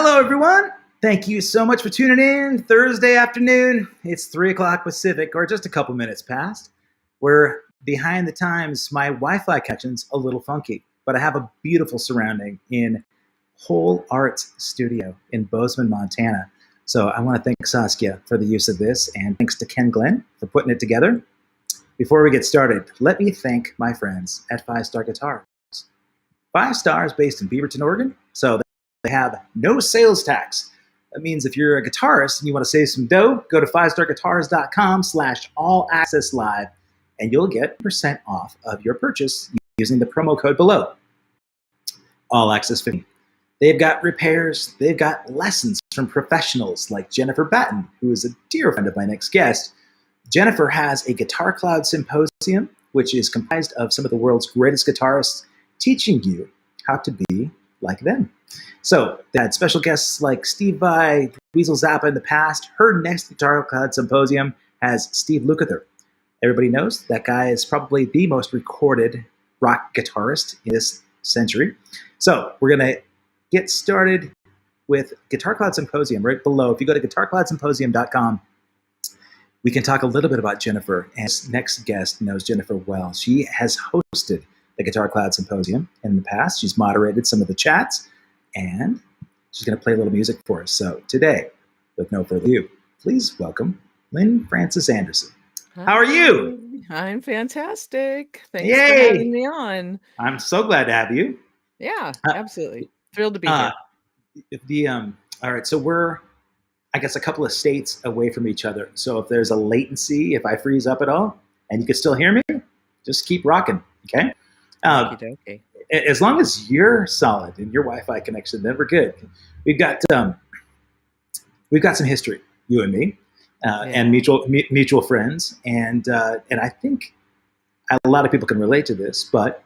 Hello, everyone. Thank you so much for tuning in. Thursday afternoon. It's 3 o'clock Pacific, or just a couple minutes past. We're behind the times. My Wi-Fi connection's a little funky, but I have a beautiful surrounding in Whole Arts Studio in Bozeman, Montana. So I want to thank Saskia for the use of this, and thanks to Ken Glenn for putting it together. Before we get started, let me thank my friends at 5-Star Guitars. 5-Star is based in Beaverton, Oregon, so they have no sales tax. That means if you're a guitarist and you want to save some dough, go to 5starguitars.com/allaccesslive and you'll get % off of your purchase using the promo code below. All Access 15. They've got repairs, they've got lessons from professionals like Jennifer Batten, who is a dear friend of my next guest. Jennifer has a Guitar Cloud Symposium, which is comprised of some of the world's greatest guitarists teaching you how to be like them. So they had special guests like Steve Vai, Weasel Zappa in the past. Her next Guitar Cloud Symposium has Steve Lukather. Everybody knows that guy is probably the most recorded rock guitarist in this century. So we're going to get started with Guitar Cloud Symposium right below. If you go to guitarcloudsymposium.com, we can talk a little bit about Jennifer. And this next guest knows Jennifer well. She has hosted the Guitar Cloud Symposium in the past. She's moderated some of the chats, and she's going to play a little music for us. So today, with no further ado, please welcome Lynn Frances Anderson. How are you? I'm fantastic. Thanks Yay! for having me on. I'm so glad to have you. Yeah, absolutely. Thrilled to be here. All right, so we're, I guess, a couple of states away from each other. So if there's a latency, if I freeze up at all, and you can still hear me, just keep rocking, okay? As long as you're solid in your Wi-Fi connection, then we're good. We've got some history, you and me, and mutual friends, and I think a lot of people can relate to this. But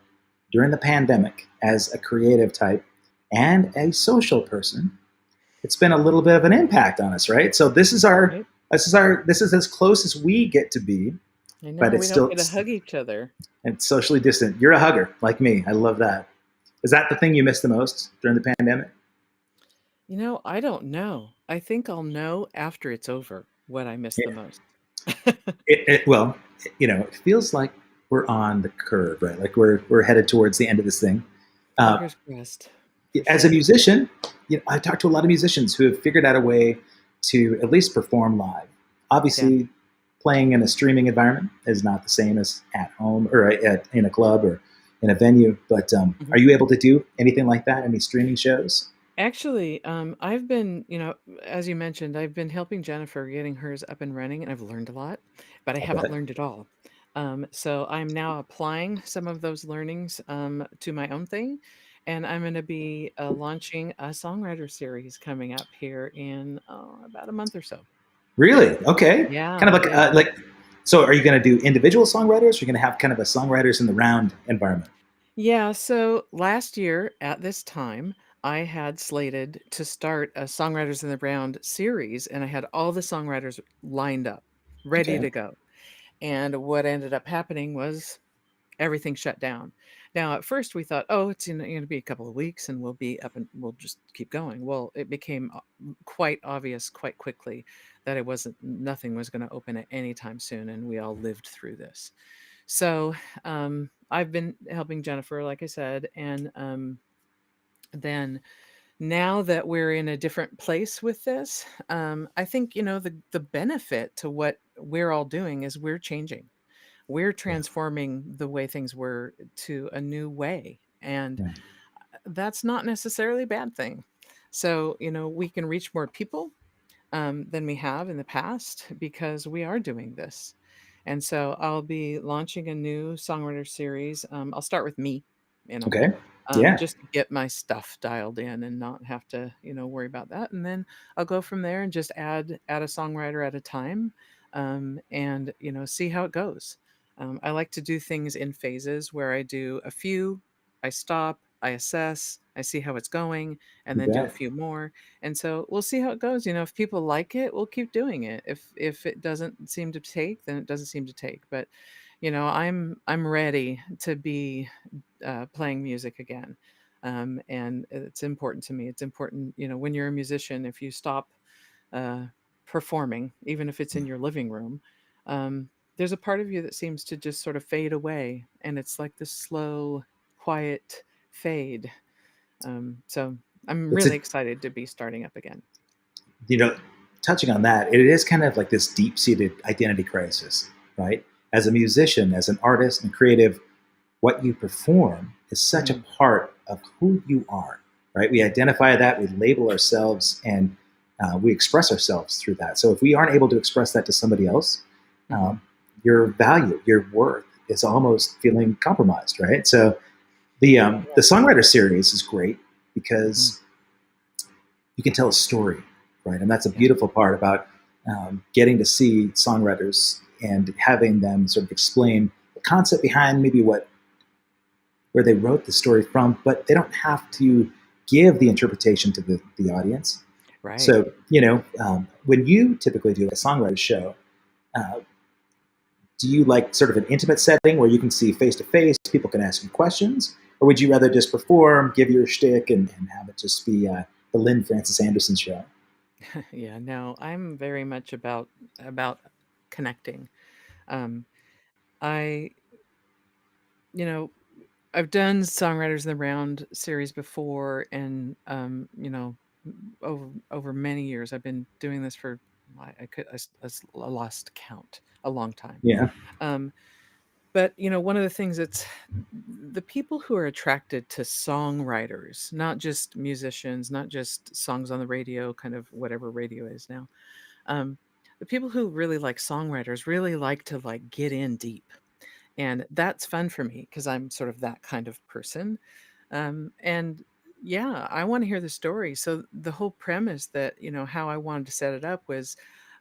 during the pandemic, as a creative type and a social person, it's been a little bit of an impact on us, right? So this is as close as we get to be. I know, but it's still get to hug each other. And socially distant. You're a hugger, like me. I love that. Is that the thing you miss the most during the pandemic? You know, I don't know. I think I'll know after it's over what I miss the most. Well, it feels like we're on the curve, right? Like we're headed towards the end of this thing. Fingers crossed. As a musician, I talked to a lot of musicians who have figured out a way to at least perform live. Obviously, playing in a streaming environment is not the same as at home or in a club or in a venue. But are you able to do anything like that? Any streaming shows? Actually, I've been, as you mentioned, I've been helping Jennifer getting hers up and running, and I've learned a lot, but I haven't learned it all. So I'm now applying some of those learnings to my own thing. And I'm going to be launching a Songwriter Series coming up here in about a month or so. Really? Okay. Yeah. Kind of like so are you going to do individual songwriters, or are you going to have kind of a songwriters in the round environment? Yeah. So last year at this time, I had slated to start a Songwriters in the Round series, and I had all the songwriters lined up, ready to go. And what ended up happening was everything shut down. Now, at first we thought, oh, it's going to be a couple of weeks and we'll be up and we'll just keep going. Well, it became quite obvious quite quickly that nothing was going to open at any time soon. And we all lived through this. So I've been helping Jennifer, like I said, and then now that we're in a different place with this, I think, the benefit to what we're all doing is we're changing. We're transforming the way things were to a new way. And that's not necessarily a bad thing. So, we can reach more people than we have in the past because we are doing this. And so I'll be launching a new Songwriter Series. I'll start with me, Okay. just to get my stuff dialed in and not have to, worry about that. And then I'll go from there and just add a songwriter at a time, and, see how it goes. I like to do things in phases where I do a few, I stop, I assess, I see how it's going, and then do a few more. And so we'll see how it goes. If people like it, we'll keep doing it. If it doesn't seem to take, then it doesn't seem to take. But I'm ready to be playing music again. And it's important to me. It's important, when you're a musician, if you stop uh, performing, even if it's in your living room, there's a part of you that seems to just sort of fade away, and it's like this slow, quiet fade. So I'm It's a, really excited to be starting up again. you know, touching on that, it is kind of like this deep-seated identity crisis, right? As a musician, as an artist and creative, what you perform is such a Hmm. part of who you are, right? We identify that, we label ourselves, and we express ourselves through that. So if we aren't able to express that to somebody else, Hmm. um, your value, your worth is almost feeling compromised, right? So the Yeah. Songwriter Series is great Hmm. because you can tell a story, right? And that's a Yeah. beautiful part about getting to see songwriters and having them sort of explain the concept behind maybe what where they wrote the story from, but they don't have to give the interpretation to the audience. Right. So, when you typically do a songwriter show, uh, do you like sort of an intimate setting where you can see face to face, people can ask you questions, or would you rather just perform, give your shtick, and have it just be the Lynn Frances Anderson show? Yeah. No, I'm very much about connecting. Um, I, you know, I've done Songwriters in the Round series before, and over many years, I've been doing this for I lost count a long time. Yeah, Um, but one of the things that's the people who are attracted to songwriters, not just musicians, not just songs on the radio, kind of whatever radio is now. Um, the people who really like songwriters really like to like get in deep, and that's fun for me because I'm sort of that kind of person. And yeah, I want to hear the story. So the whole premise that, how I wanted to set it up was,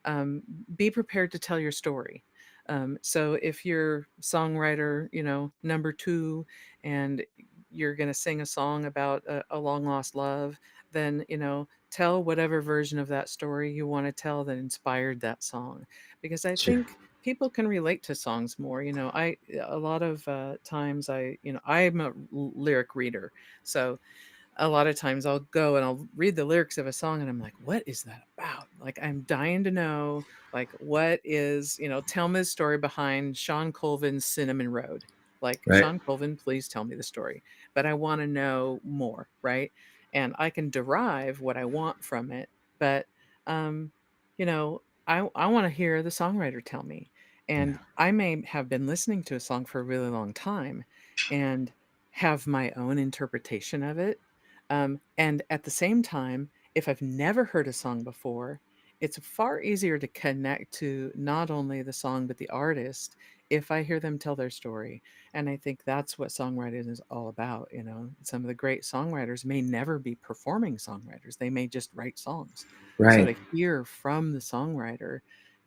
um, be prepared to tell your story. So if you're songwriter, number two, and you're going to sing a song about a long lost love, then, tell whatever version of that story you want to tell that inspired that song. Because I sure. think people can relate to songs more. I a lot of times I'm a lyric reader, so a lot of times I'll go and I'll read the lyrics of a song and I'm like, what is that about? Like, I'm dying to know, like, what is, tell me the story behind Sean Colvin's Cinnamon Road. Like, Right. Sean Colvin, please tell me the story. But I want to know more, right? And I can derive what I want from it. But, um, I want to hear the songwriter tell me. Yeah. And I may have been listening to a song for a really long time and have my own interpretation of it, and at the same time, if I've never heard a song before, it's far easier to connect to not only the song, but the artist if I hear them tell their story. And I think that's what songwriting is all about. Some of the great songwriters may never be performing songwriters, they may just write songs. So Right. to hear from the songwriter,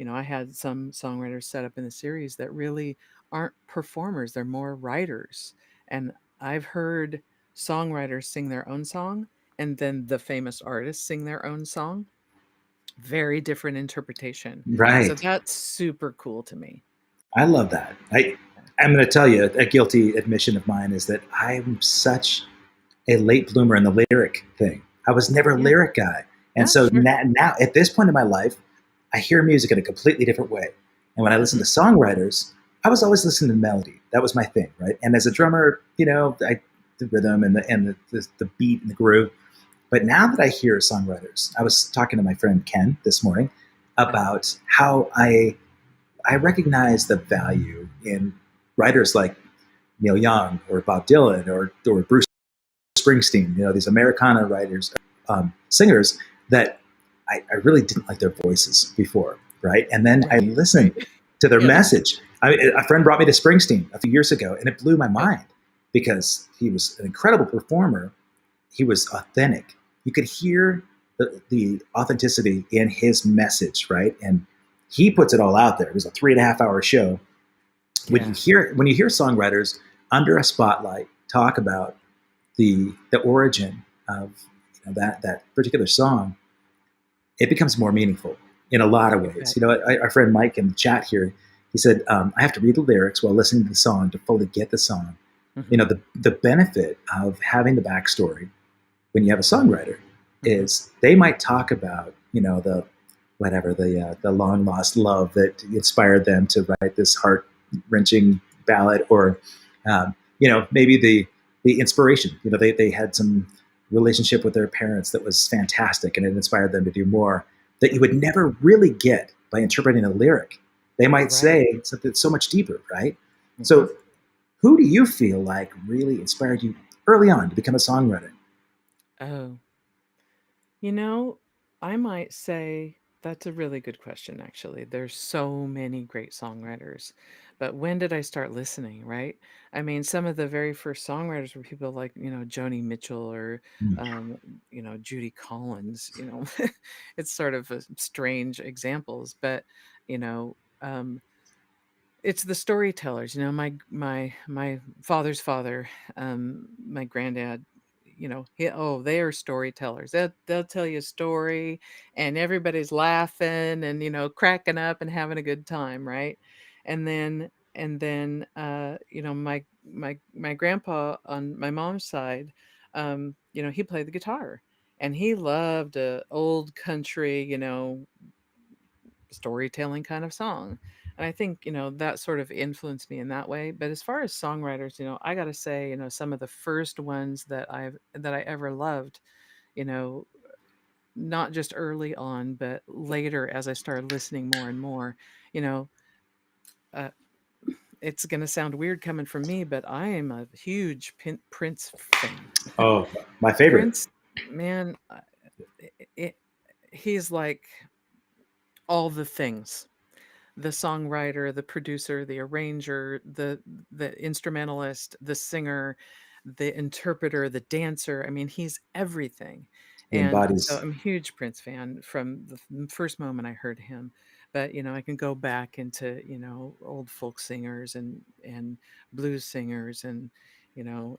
I had some songwriters set up in the series that really aren't performers, they're more writers. And I've heard songwriters sing their own song and then the famous artists sing their own song. Very different interpretation. So Right. that's super cool to me. I love that. I'm going to tell you a guilty admission of mine is that I'm such a late bloomer in the lyric thing. I was never a Yeah. lyric guy. And Yeah, so sure. now at this point in my life, I hear music in a completely different way. And when I listen Hmm. to songwriters, I was always listening to melody. That was my thing, right? And as a Sure. drummer, the rhythm and the beat and the groove. But now that I hear songwriters, I was talking to my friend Ken this morning Uh-huh. about how I recognize the value in writers like Neil Young or Bob Dylan or Bruce Springsteen, these Americana writers, singers that I really didn't like their voices before, right? And then I Right. Right. listened to their Yeah. message. A friend brought me to Springsteen a few years ago, and it blew my Oh, mind because he was an incredible performer. He was authentic. You could hear the authenticity in his message, right? And he puts it all out there. It was a 3.5 hour show. yeah. When you hear songwriters under a spotlight talk about the origin of that particular song, it becomes more meaningful in a lot of I ways. bet. Our friend Mike in the chat here, he said, I have to read the lyrics while listening to the song to fully get the song. Mhm. The benefit of having the backstory when you have a songwriter Mhm. is they might talk about, the whatever, the long lost love that inspired them to write this heart wrenching ballad, or maybe the inspiration. They had some relationship with their parents that was fantastic, and it inspired them to do more that you would never really get by interpreting a lyric. They might Right. say something that's so much deeper, right? Mhm. So, who do you feel like really inspired you early on to become a songwriter? Oh, you know, I might say that's a really good question, actually. There's so many great songwriters. But when did I start listening, right? I mean, some of the very first songwriters were people like, Joni Mitchell or, Mm. um, Judy Collins, it's sort of a strange examples, but, you know, um, it's the storytellers, my father's father, my granddad, they are storytellers. They'll tell you a story and everybody's laughing and, cracking up and having a good time, right? And then my grandpa on my mom's side, he played the guitar and he loved old country, storytelling kind of song. And I think, that sort of influenced me in that way. But as far as songwriters, I got to say, some of the first ones that I ever loved, you know, not just early on, but later as I started listening more and more, you know, uh, it's going to sound weird coming from me, but I am a huge Prince fan. Oh, my favorite. Prince, man, it, he's like all the things, the songwriter, the producer, the arranger, the instrumentalist, the singer, the interpreter, the dancer. I mean, he's everything. He And so embodies. I'm a huge Prince fan from the first moment I heard him. But I can go back into, old folk singers and blues singers and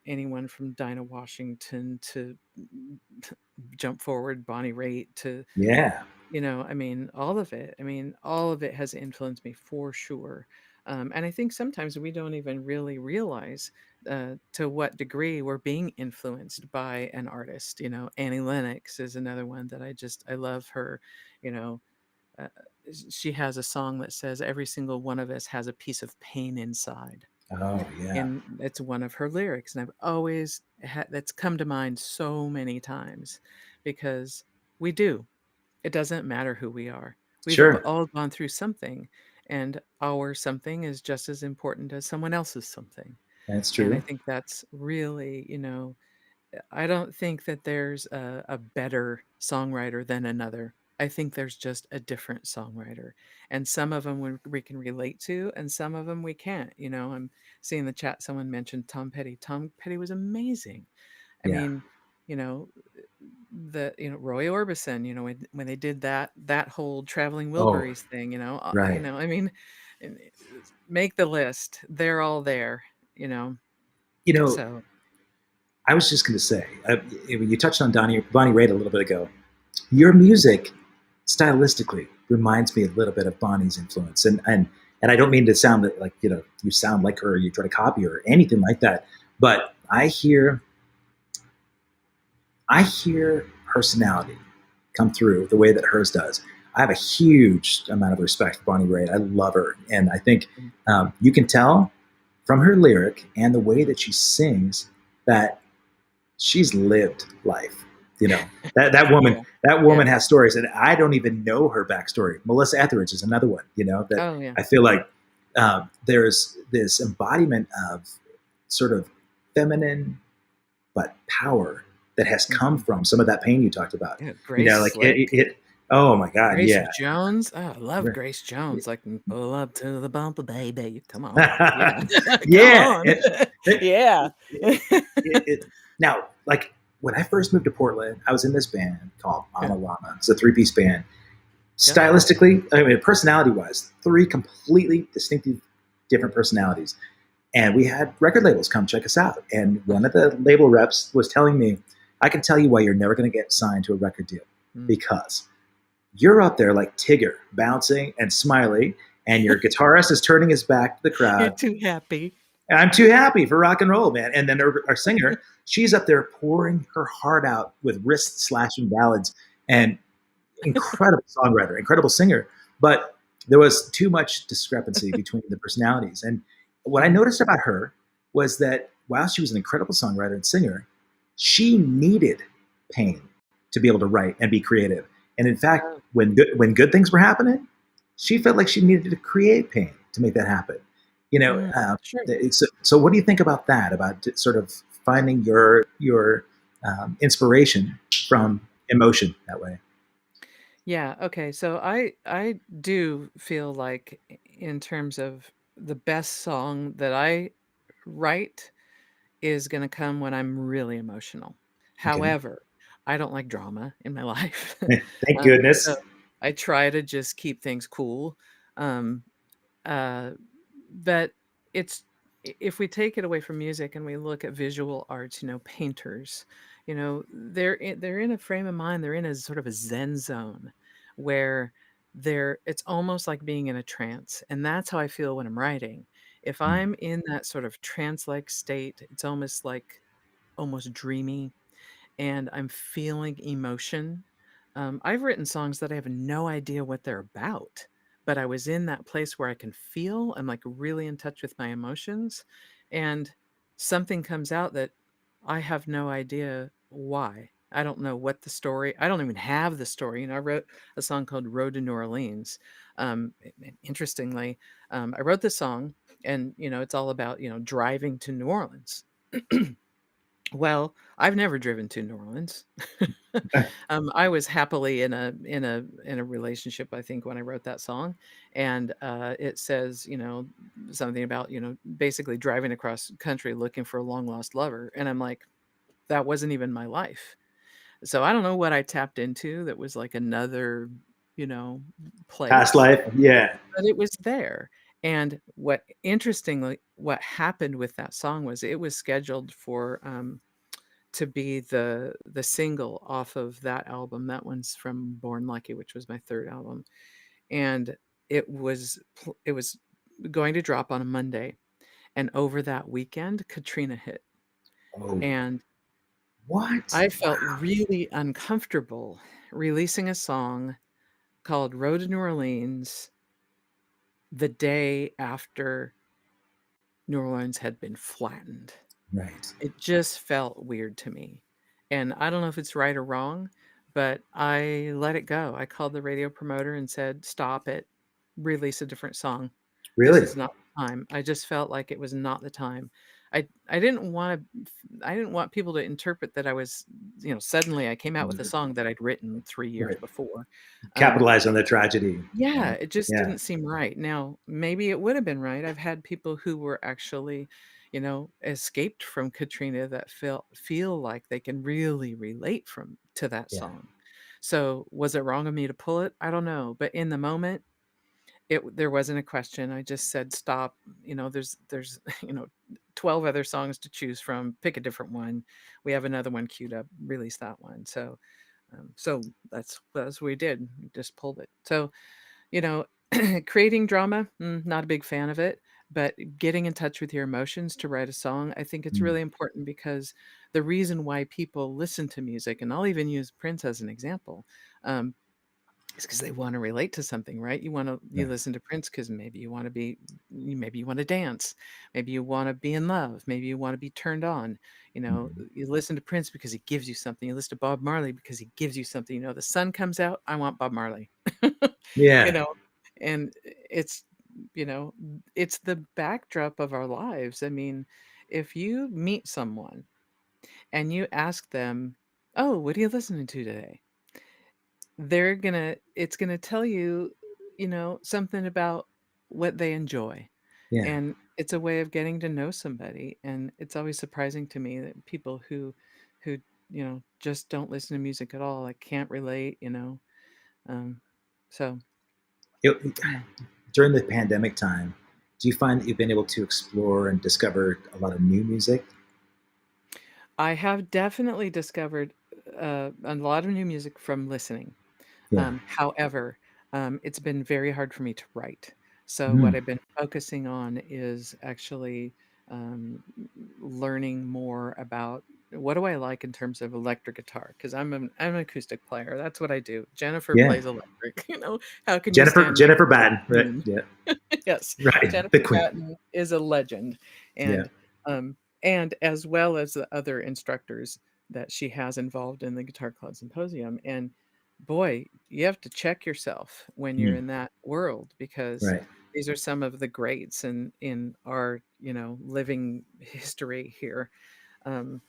anyone from Dinah Washington to jump forward Bonnie Raitt to Yeah, I mean, all of it. I mean, all of it has influenced me for sure. And I think sometimes we don't even really realize to what degree we're being influenced by an artist. Annie Lennox is another one that I love her. You know, uh, she has a song that says, "Every single one of us has a piece of pain inside." oh yeah, And it's one of her lyrics. And I've always that's come to mind so many times because we do. It doesn't matter who we are. We've sure, all gone through something, and our something is just as important as someone else's something. that's And I true. think that's really, I don't think that there's a better songwriter than another. I think there's just a different songwriter. And some of them we can relate to, and some of them we can't. I'm seeing the chat, someone mentioned Tom Petty. Tom Petty was amazing. I Yeah. mean, you know, Roy Orbison, when they did that whole traveling Oh, Wilburys thing, right. I mean, make the list. They're all there, you know. You know, So I was just going to say, you touched on Bonnie Raitt a little bit ago. Your music, stylistically, reminds me a little bit of Bonnie's influence, and I don't mean to sound like you sound like her, or you try to copy her, or anything like that. But I hear personality come through the way that hers does. I have a huge amount of respect for Bonnie Raitt. I love her, and I think mm, you can tell from her lyric and the way that she sings that she's lived life. That woman yeah, that yeah, woman has stories, and I don't even know her backstory. Melissa Etheridge is another one. That oh yeah, I feel like there's this embodiment of sort of feminine but power that has come hmm, from some of that pain you talked about. yeah. Grace Like Slick, oh my God, Grace yeah. Jones. Oh, I love Grace Jones. Like pull up to the bumper, baby. Come on, yeah, come Yeah. on, yeah. Now, like when I first moved to Portland, I was in this band called Yeah, Analama. It's a three-piece band. yep. Stylistically, I mean, personality-wise, three completely distinctive, different personalities. And we had record labels come check us out. And one of the label reps was telling me, "I can tell you why you're never going to get signed to a record deal, Mm. because you're up there like Tigger, bouncing and smiling, and your guitarist is turning his back to the You're crowd, too happy. And I'm too happy for rock and roll, man. And then our singer, she's up there pouring her heart out with wrist slashing ballads, and incredible songwriter, incredible singer. But there was too much discrepancy between the personalities. And what I Mhm. noticed about her was that while she was an incredible songwriter and singer, she needed pain to be able to write and be creative. And in fact, Oh, when good things were happening, she felt like she needed to create pain to make that happen. You know, mm, sure. so what do you think about that? About sort of finding your inspiration from emotion that way? Yeah, okay. So I do feel like in terms of the best song that I write is gonna come when I'm really emotional. Okay, However, I don't like drama in my life. thank So goodness. I try to just keep things cool. Um, uh, but it's if we take it away from music and we look at visual arts, painters, they're in a frame of mind, they're in a sort of a zen zone where it's almost like being in a trance. And that's how I feel when I'm writing. If Mm, I'm in that sort of trance-like state, it's almost like almost dreamy and I'm feeling emotion. I've written songs that I have no idea what they're about, but I was in that place where I can feel, I'm like really in touch with my emotions, and something comes out that I have no idea why. I don't know what the story, I don't even have the story. I wrote a song called Road to New Orleans. Interestingly, I wrote the song and, it's all about, driving to New Orleans. Well, I've never driven to New Orleans. I was happily in a relationship, I think, when I wrote that song, and, it says, something about, basically driving across country looking for a long lost lover, and I'm like, "That wasn't even my life." So I don't know what I tapped into that was like another, you know, Past place, life, yeah. but it was there, and what happened with that song was it was scheduled for, to be the single off of that album. That one's from Born Lucky, which was my 3rd album, and it was going to drop on a Monday, and over that weekend, Katrina hit, Oh, and what? I felt Wow. really uncomfortable releasing a song called "Road to New Orleans" the day after New Orleans had been flattened. Right. It just felt weird to me, and I don't know if it's right or wrong, but I let it go. I called the radio promoter and said, "Stop it. Release a different song. This Really? is not the time." I just felt like it was not the time. I didn't wanna I didn't want people to interpret that I was suddenly I came out with a song that I'd written 3 years Right. before. Um, Capitalize on the tragedy. yeah, Right. it just Yeah. didn't seem right. Now, maybe it would have been right. I've had people who were actually, escaped from Katrina that feel like they can really relate to that Yeah. song. So, was it wrong of me to pull it? I don't know, but in the moment, there wasn't a question. I just said, "Stop." There's 12 other songs to choose from. Pick a different one. We have another one queued up. Release that one. So that's what we did. We just pulled it. So you know, creating drama, not a big fan of it, but getting in touch with your emotions to write a song, I think it's Mm, really important because the reason why people listen to music, and I'll even use Prince as an example, um, is because they want to relate to something, right? You right. listen to Prince because maybe you want to dance, maybe you want to be in love, maybe you want to be turned on. Mhm. You listen to Prince because he gives you something. You listen to Bob Marley because he gives you something. The sun comes out, I want Bob Marley. you Yeah. know, and it's you know, it's the backdrop of our lives. I mean, if you meet someone and you ask them, "Oh, what are you listening to today?" It's gonna tell you, something about what they enjoy. Yeah. And it's a way of getting to know somebody. And it's always surprising to me that people who, just don't listen to music at all, like can't relate. Um, so It, yeah. during the pandemic time, do you find that you've been able to explore and discover a lot of new music? I have definitely discovered a lot of new music from listening. Yeah. However, it's been very hard for me to write. So what Mm, I've been focusing on is actually um, learning more about what do I like in terms of electric guitar, because I'm an acoustic player. That's what I do. Jennifer Yeah. plays electric. How can you Jennifer stand next Jennifer to the Batten. Right. queen? Yeah. Yes, Right. The Jennifer queen. Batten is a legend, Yeah. and and as well as the other instructors that she has involved in the Guitar Club Symposium. And boy, you have to check yourself when you're Mm, in that world, because right. these are some of the greats in our living history here. Um,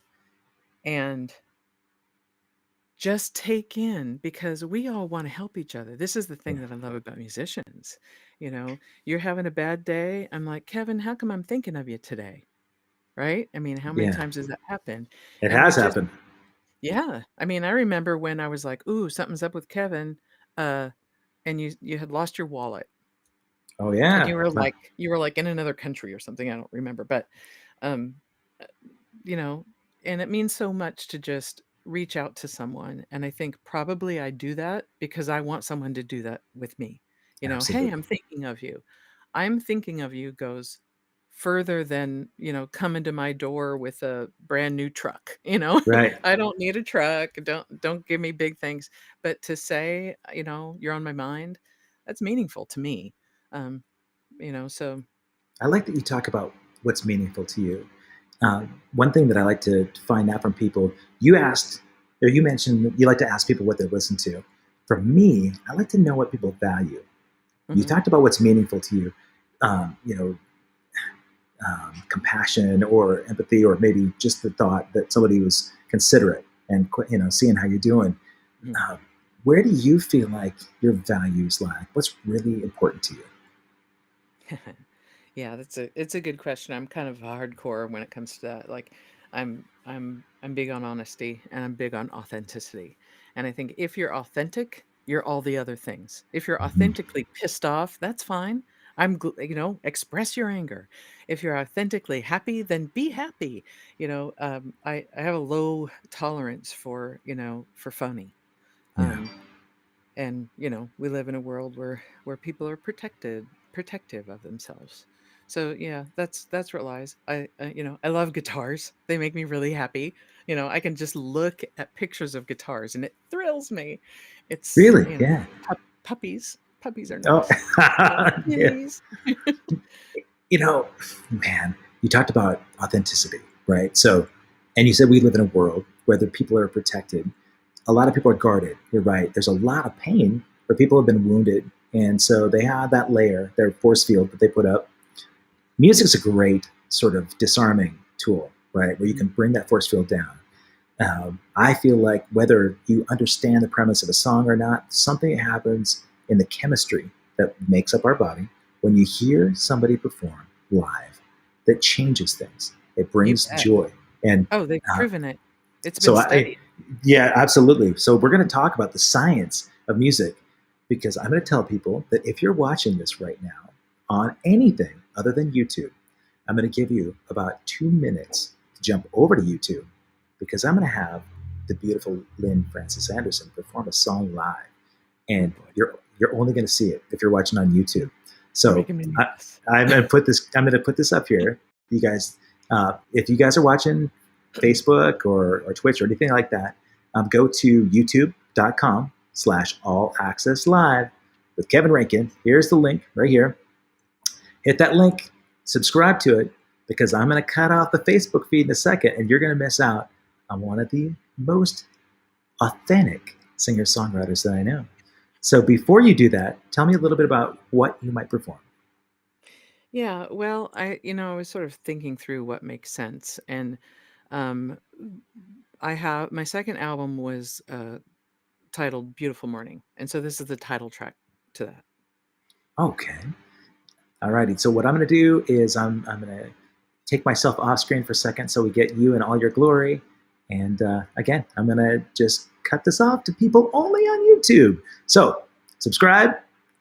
and just take in, because we all want to help each other. This is the thing Yeah. that I love about musicians. You're having a bad day. I'm like, Kevin, how come I'm thinking of you today? Right? I mean, how many Yeah. times has that happened? It And we has just, happened. yeah. I mean, I remember when I was like, ooh, something's up with Kevin, uh, and you had lost your wallet, Oh and yeah. you were like in another country or something. I don't remember, but um, uh, you know, and it means so much to just reach out to someone. And I think probably I do that because I want someone to do that with me. Hey, I'm Absolutely. thinking of you. I'm thinking of you goes further than, come into my door with a brand new truck. Right. I don't need a truck. Don't give me big things. But to say, you're on my mind, that's meaningful to me. Um, so I like that you talk about what's meaningful to you. One thing that I like to find out from people, you asked, or you mentioned, you like to ask people what they listen to. For me, I like to know what people value. You mhm. talked about what's meaningful to you, you know, compassion or empathy, or maybe just the thought that somebody was considerate and seeing how you're doing. Mhm. Uh, where do you feel like your values lie? What's really important to you? Yeah, it's a good question. I'm kind of hardcore when it comes to that. Like, I'm big on honesty, and I'm big on authenticity. And I think if you're authentic, you're all the other things. If you're Mhm. authentically pissed off, that's fine. Express your anger. If you're authentically happy, then be happy. I have a low tolerance for phony. Yeah. Um, and we live in a world where people are protective of themselves. So yeah, that's what lies. I love guitars. They make me really happy. I can just look at pictures of guitars and it thrills me. It's Really? Yeah. puppies are Oh, nice. yeah. Kitties. You know, man, you talked about authenticity, right? So, and you said we live in a world where the people are protected. A lot of people are guarded. You're right. There's a lot of pain where people have been wounded. And so they have that layer, their force field that they put up. Music's a great sort of disarming tool, right? Where you can bring that force field down. I feel like whether you understand the premise of a song or not, something happens in the chemistry that makes up our body when you hear somebody perform live that changes things. It You brings bet. joy. And Oh, they've uh, proven it. It's been so I, studied. yeah, absolutely. So we're going to talk about the science of music, because I'm going to tell people that if you're watching this right now on anything other than YouTube, I'm going to give you about 2 minutes to jump over to YouTube, because I'm going to have the beautiful Lynn Frances Anderson perform a song live, Oh and boy, you're only going to see it if you're watching on YouTube. you're So making me I, nervous. I'm going to put this. I'm going to put this up here, you guys. If you guys are watching Facebook or Twitch or anything like that, go to youtube.com/all access live with Kevin Rankin. Here's the link right here. Hit that link, subscribe to it, because I'm going to cut off the Facebook feed in a second, and you're going to miss out on one of the most authentic singer songwriters that I know. So before you do that, tell me a little bit about what you might perform. Yeah, well, I was sort of thinking through what makes sense, and um, I have my second album was titled "Beautiful Morning," and so this is the title track to that. Okay. All righty. So what I'm going to do is I'm going to take myself off screen for a second so we get you in all your glory. And again, I'm going to just cut this off to people only on YouTube. So subscribe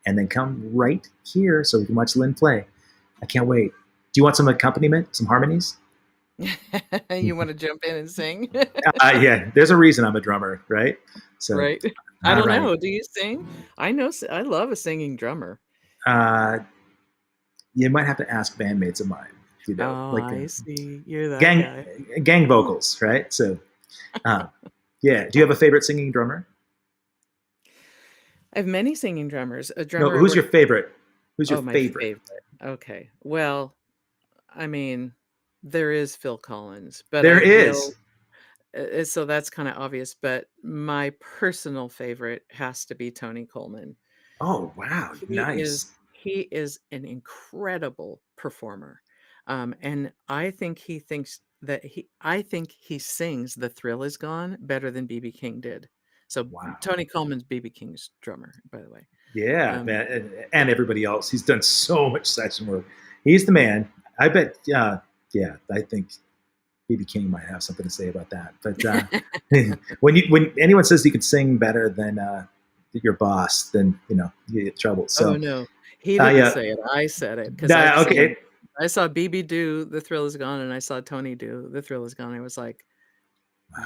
and then come right here so we can watch Lynn play. I can't wait. Do you want some accompaniment, some harmonies? You want to jump in and sing? Yeah, there's a reason I'm a drummer, right? So, Right. I all don't righty. know. Do you sing? I know. I love a singing drummer. Uh, you might have to ask bandmates of mine. Oh, like I see. You're that gang guy. gang vocals, right? So, uh, yeah. Do you have a favorite singing drummer? I have many singing drummers. A No, drummer I who's your worked favorite? Who's your Oh, my favorite? favorite. Okay. Well, I mean, there is Phil Collins, but There I will is. so that's kinda obvious, but my personal favorite has to be Tony Coleman. Oh wow, He is nice. he is an incredible performer, and I think he sings "The Thrill Is Gone" better than BB King did. So, Wow. Tony Coleman's BB King's drummer, by the way. Yeah, Um, man, and everybody else. He's done so much session work. He's the man. I bet. Yeah, I think BB King might have something to say about that. But when anyone says you can sing better than your boss, then you get trouble. Oh, So no. He didn't yeah, say it, I said it, 'cause okay. I saw BB do "The Thrill Is Gone" and I saw Tony do "The Thrill Is Gone." I was like,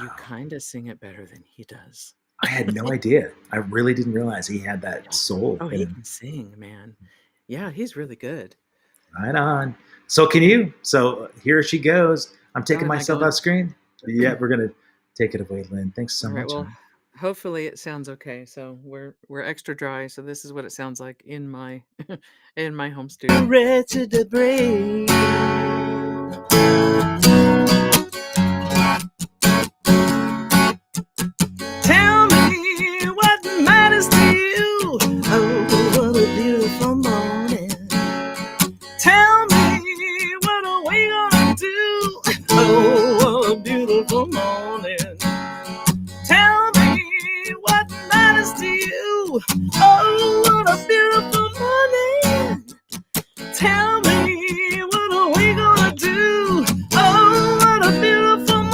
"You Wow, kinda sing it better than he does." I had no idea. I really didn't realize he had that Yeah. soul Oh, in he him. can sing, man. Yeah, he's really good. Right on. So can you? So here she goes. I'm Oh, taking am I myself going? off screen. Yeah, we're gonna take it away, Lynn. Thanks so Alright, much, well, hon. hopefully it sounds okay. So we're extra dry, so this is what it sounds like in my in my home studio. Wretched to break. Tell me what matters to you. Oh, what a beautiful morning. Tell me what are we gonna do? Oh, what a beautiful morning. Tell me what matters to you. Oh, what a beautiful morning. Tell me what are we gonna do? Oh, what a beautiful morning.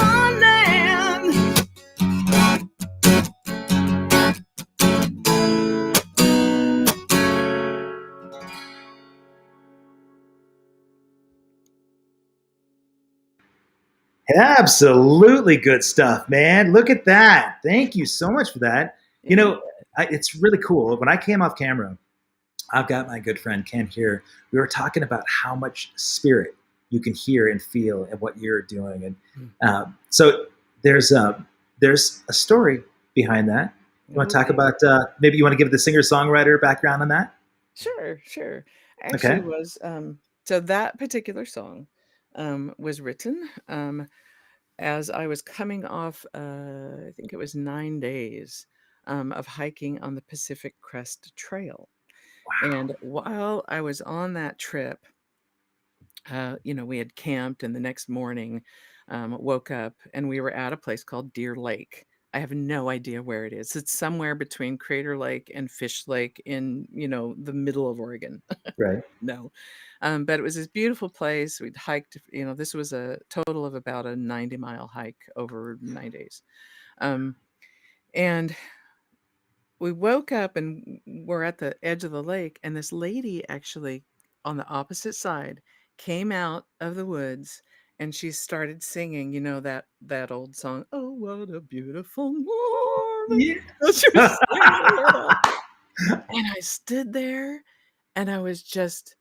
Absolutely good stuff, man. Look at that. Thank you so much for that. You Yeah. know, it's really cool. When I came off camera, I've got my good friend Ken here. We were talking about how much spirit you can hear and feel in what you're doing, and Mm. so there's a story behind that. You want to talk Okay. about maybe you want to give the singer-songwriter background on that? Sure, sure. Actually Okay. was so that particular song was written as I was coming off I think it was 9 days of hiking on the Pacific Crest Trail. Wow. And while I was on that trip, we had camped, and the next morning, woke up, and we were at a place called Deer Lake. I have no idea where it is. It's somewhere between Crater Lake and Fish Lake in, the middle of Oregon. Right. No. But it was this beautiful place. We'd hiked, this was a total of about a 90-mile hike over 9 days. Um, and we woke up and we're at the edge of the lake, and this lady actually on the opposite side came out of the woods, and she started singing, that old song, "Oh, what a beautiful morning." Yeah. And she was singing her head off. And I stood there and I was just,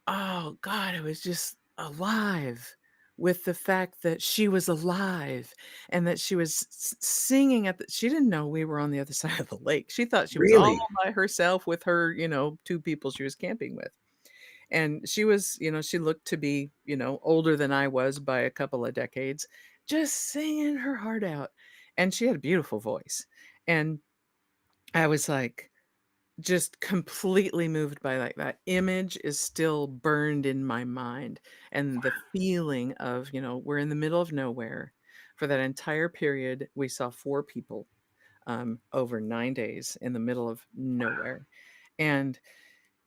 oh God, I was just alive with the fact that she was alive and that she was singing she didn't know we were on the other side of the lake. She thought she was all Really? by herself with her, two people she was camping with. And she was, she looked to be, older than I was by a couple of decades, just singing her heart out. And she had a beautiful voice. And I was like, just completely moved by, like, that image is still burned in my mind, and the feeling of, we're in the middle of nowhere. For that entire period, we saw 4 people, over 9 days in the middle of nowhere, and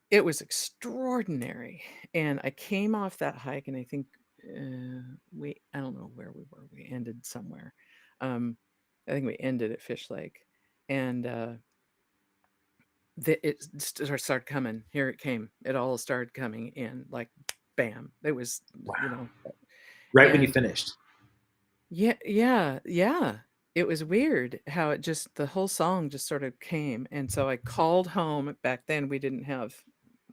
it was extraordinary. And I came off that hike, and I think, I don't know where we were, we ended somewhere. I think we ended at Fish Lake, and, started coming. Here it came. It all started coming in like bam. It was, Wow. Right when you and finished. yeah, yeah, yeah. It was weird how it just the whole song just sort of came. And so I called home. Back then we didn't have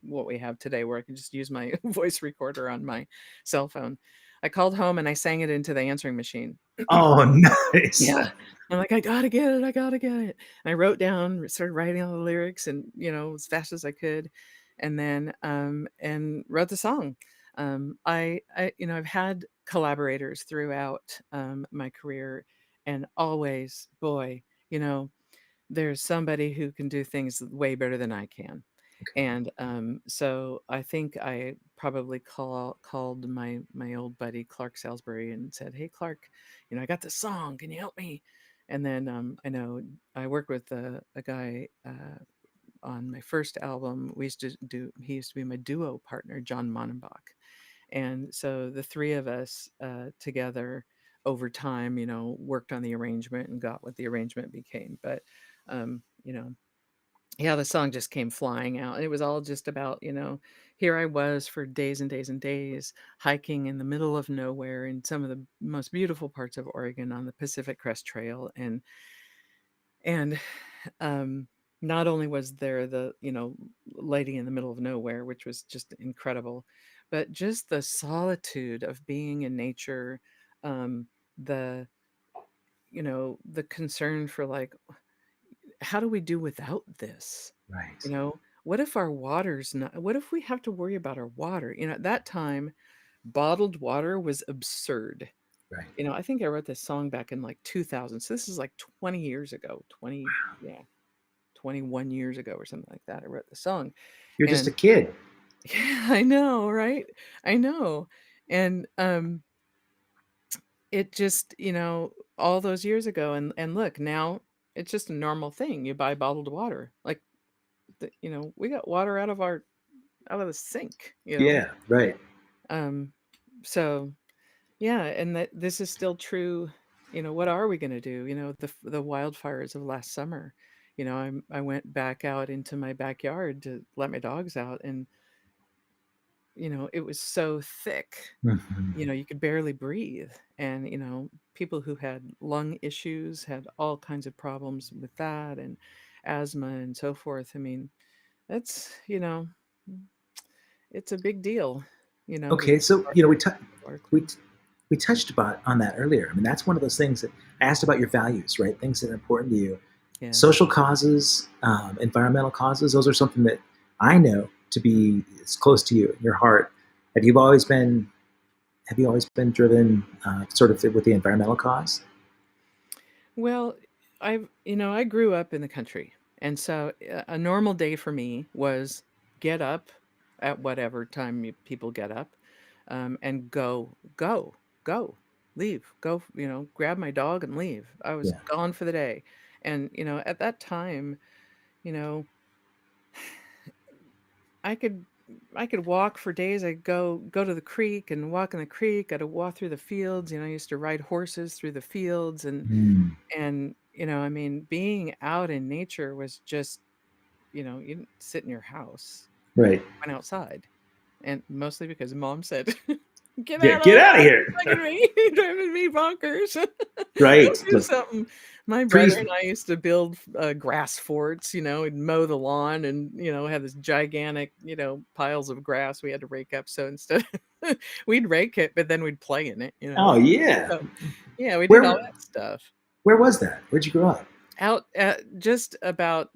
what we have today, where I can just use my voice recorder on my cell phone. I called home and I sang it into the answering machine. Oh, nice. Yeah. I'm like, I gotta get it. I gotta get it. And I wrote down, started writing all the lyrics and, as fast as I could. And then, and wrote the song. I've had collaborators throughout, my career, and always, boy, you know, there's somebody who can do things way better than I can. Okay. And so I think I probably called my old buddy Clark Salisbury and said, "Hey Clark, I got this song. Can you help me?" And then I know I worked with a guy on my first album. He used to be my duo partner, John Monenbach, and so the three of us together over time, worked on the arrangement and got what the arrangement became. But um, you know, yeah, the song just came flying out. It was all just about, here I was for days and days and days hiking in the middle of nowhere in some of the most beautiful parts of Oregon on the Pacific Crest Trail. And um not only was there the, lady in the middle of nowhere, which was just incredible, but just the solitude of being in nature, um the the concern for, like, how do we do without this? Right. What if our water's not, what if we have to worry about our water? At that time, bottled water was absurd. Right. I think I wrote this song back in like 2000. So this is like 20 years ago, 20, yeah, 21 years ago or something like that. I wrote the song. You're just a And kid. yeah, I know, right? I know. And it just, all those years ago, and look, now it's just a normal thing. You buy bottled water. Like, we got water out of the sink. Yeah. Right. Um, so yeah, and that this is still true. What are we going to do? The wildfires of last summer. I went back out into my backyard to let my dogs out, and it was so thick. Mhm. You could barely breathe, and people who had lung issues had all kinds of problems with that, and asthma and so forth. I mean, that's it's a big deal. We Okay, so our, our we clean. we touched about on that earlier. I mean, that's one of those things that I asked about your values, right? Things that are important to you. Yeah. Social causes, environmental causes. Those are something that I know to be as close to you, your heart. Have you always been Have you always been driven sort of with the environmental cause? Well, I grew up in the country. And so a normal day for me was get up at whatever time people get up, and go, leave, go, grab my dog and leave. I was Yeah. gone for the day. And, at that time, you know, I could I could walk for days. I'd go to the creek and walk in the creek. I'd walk through the fields. I used to ride horses through the fields, Mm, and I mean, being out in nature was just, you didn't sit in your house. right. Went outside, and mostly because mom said, "Get Yeah. out of Get the out of house! here. You're bugging me. You're driving me bonkers. Go Right. do something." My brother Freeze. and I used to build grass forts. We'd mow the lawn and have this gigantic piles of grass we had to rake up. So instead, we'd rake it, but then we'd play in it. Oh yeah. So yeah, we did all Where that stuff. Where was that? Where'd you grow up? Out at just about